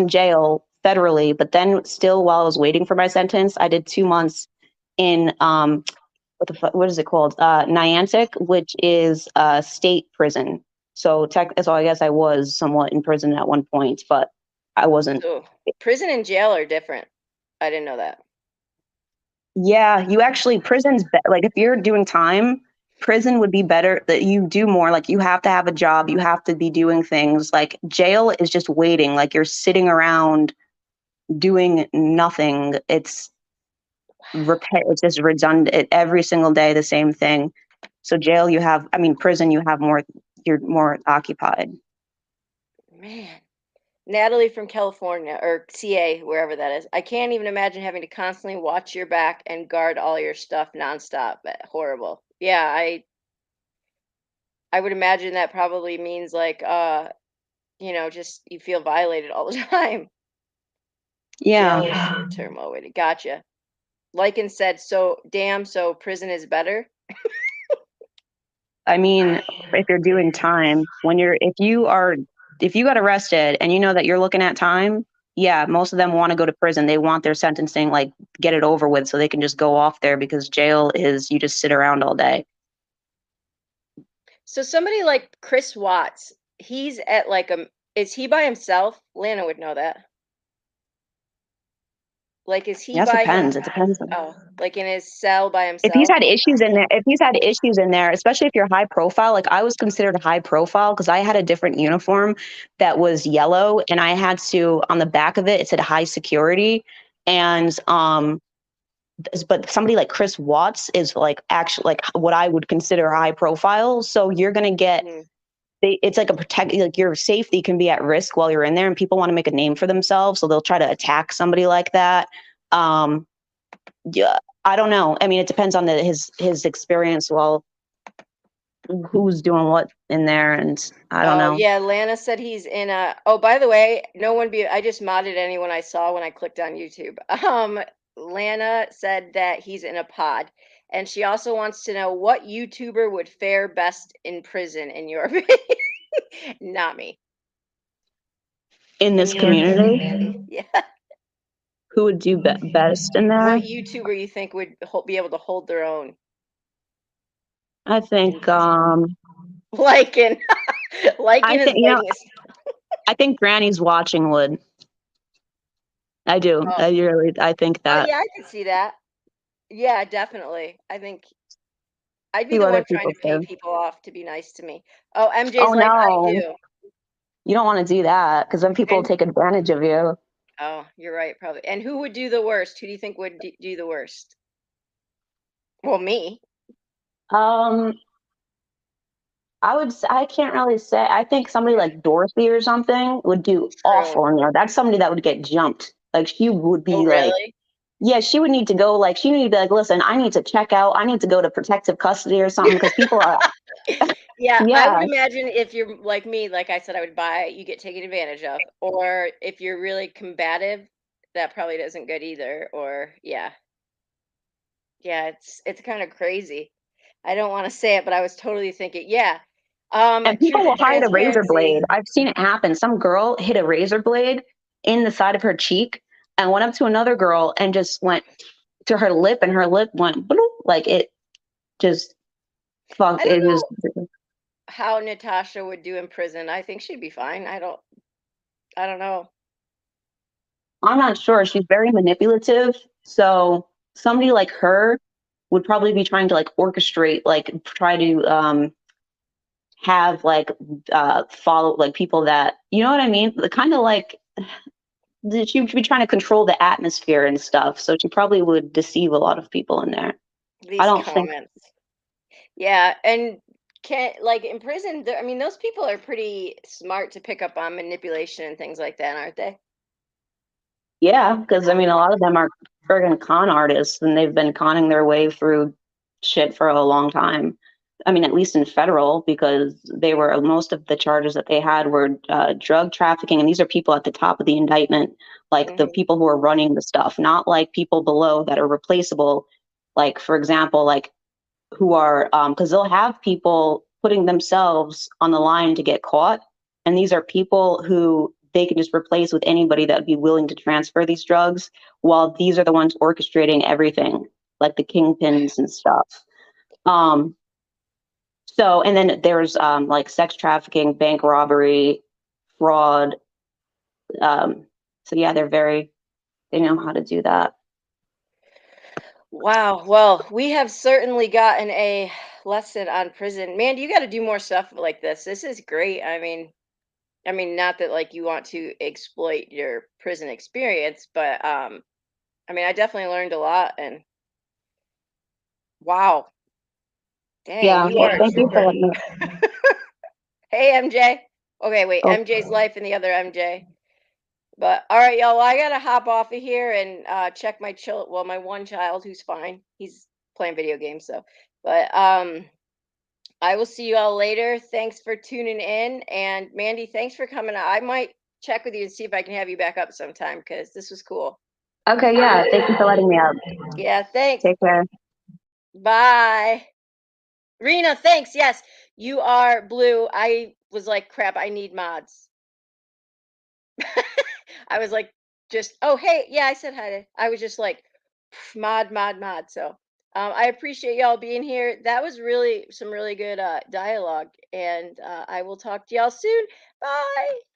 jail federally, but then still while I was waiting for my sentence, I did 2 months in what is it called? Niantic, which is a state prison. So I guess I was somewhat in prison at one point, but I wasn't. So prison and jail are different. I didn't know that. Yeah, you actually like if you're doing time, prison would be better that you do more. Like you have to have a job, you have to be doing things. Like jail is just waiting, like you're sitting around doing nothing. It's just redundant every single day, the same thing. So jail, prison, you're more occupied. Man. Natalie from California or CA, wherever that is. I can't even imagine having to constantly watch your back and guard all your stuff nonstop. Horrible. Yeah, I would imagine that probably means like just you feel violated all the time. Yeah. Jail is short term. Oh, wait, gotcha. Lycan said, so damn, so prison is better. I mean, if you're doing time, if you got arrested and you know that you're looking at time, yeah, most of them want to go to prison. They want their sentencing, like, get it over with so they can just go off there because jail is you just sit around all day. So somebody like Chris Watts, he's at like is he by himself? Lana would know that. Like, is he That by him? depends. It depends. Oh, like in his cell by If he's himself? had issues in there, especially if you're high profile, like I was considered high profile because I had a different uniform that was yellow and I had to, on the back of it, it said high security. And but somebody like Chris Watts is like actually like what I would consider high profile. So you're gonna get Mhm. it's like like your safety can be at risk while you're in there, and people want to make a name for themselves, so they'll try to attack somebody like that. Um, yeah, I don't know. I mean, it depends on his experience. Well, who's doing what in there, and I don't Oh know. yeah, Lana said he's in a. Oh, by the way, no one be. I just modded anyone I saw when I clicked on YouTube. Lana said that he's in a pod, and she also wants to know what YouTuber would fare best in prison, in your opinion. Not me. In In this your opinion, community, Mandy. Yeah. who would do best in there? What YouTuber you think would be able to hold their own I in think prison? Lycan. I Lycan is think biting his. I think Granny's watching would. I do. Oh, I think oh that. yeah, I could see that. Yeah, definitely. I think I'd be See the what other one trying people to pay do. people off to be nice to me. Oh, Oh MJ's like, I no, do. you don't want to do that because then people And take advantage of you. oh, you're right, probably. And who would do the worst? Who do you think would do the worst? Well, me. Um, I can't really say. I think somebody like Dorothy or something would do True. awful in there. That's somebody that would get jumped. Like she would Oh, be like, really? yeah, she would need to go. Like she would need to be like, listen, I need to check out. I need to go to protective custody or something because people are, Yeah, I would yeah, imagine if you're like me, like I said, I would buy, you get taken advantage of. Or if you're really combative, that probably doesn't good either. Or yeah. Yeah, it's kind of crazy. I don't want to say it, but I was totally thinking, yeah. and Truth people will and hide a razor transparency. blade. I've seen it happen. Some girl hit a razor blade in the side of her cheek and went up to another girl and just went to her lip, and her lip went bloop, like it just I fuck. don't It know just how Natasha would do in prison. I think she'd be fine. I don't know. I'm not sure. She's very manipulative. So somebody like her would probably be trying to like orchestrate, like try to have like follow like people that you know what I mean? The kind of like she would be trying to control the atmosphere and stuff. So she probably would deceive a lot of people in there. I These don't think comments. Yeah, and can't like in prison, I mean, those people are pretty smart to pick up on manipulation and things like that, aren't they? yeah, because I mean a lot of them are friggin' con artists and they've been conning their way through shit for a long time. I mean, at least in federal, because they were most of the charges that they had were drug trafficking, and these are people at the top of the indictment, like the Hmm. people who are running the stuff, not like people below that are replaceable. Like, for example, like who are because they'll have people putting themselves on the line to get caught. And these are people who they can just replace with anybody that would be willing to transfer these drugs, while these are the ones orchestrating everything, like the kingpins and stuff. Um, so, and then there's like sex trafficking, bank robbery, fraud. Um, so yeah, they know how to do that. Wow. Well, we have certainly gotten a lesson on prison. Man, you got to do more stuff like this. This is great. I mean, not that like you want to exploit your prison experience, but I mean, I definitely learned a lot. And wow, dang, Yeah, you well, are a thank you for trooper. letting me. Hey, MJ. Okay, wait, Oh, MJ's life and the other MJ. But all right, y'all. Well, I gotta hop off of here and check my well, my one child who's fine. He's playing video games, so. But I will see you all later. Thanks for tuning in, and Mandy, thanks for coming. I might check with you and see if I can have you back up sometime because this was cool. okay, yeah. Thank you for letting me up. Yeah, thanks. Take care. Bye. Rena, thanks. Yes, you are blue. I was like, crap, I need mods. I was like, just, oh, hey, yeah, I said hi to, I was just like, mod, mod, mod. So I appreciate y'all being here. That was really some really good dialogue. And I will talk to y'all soon. Bye.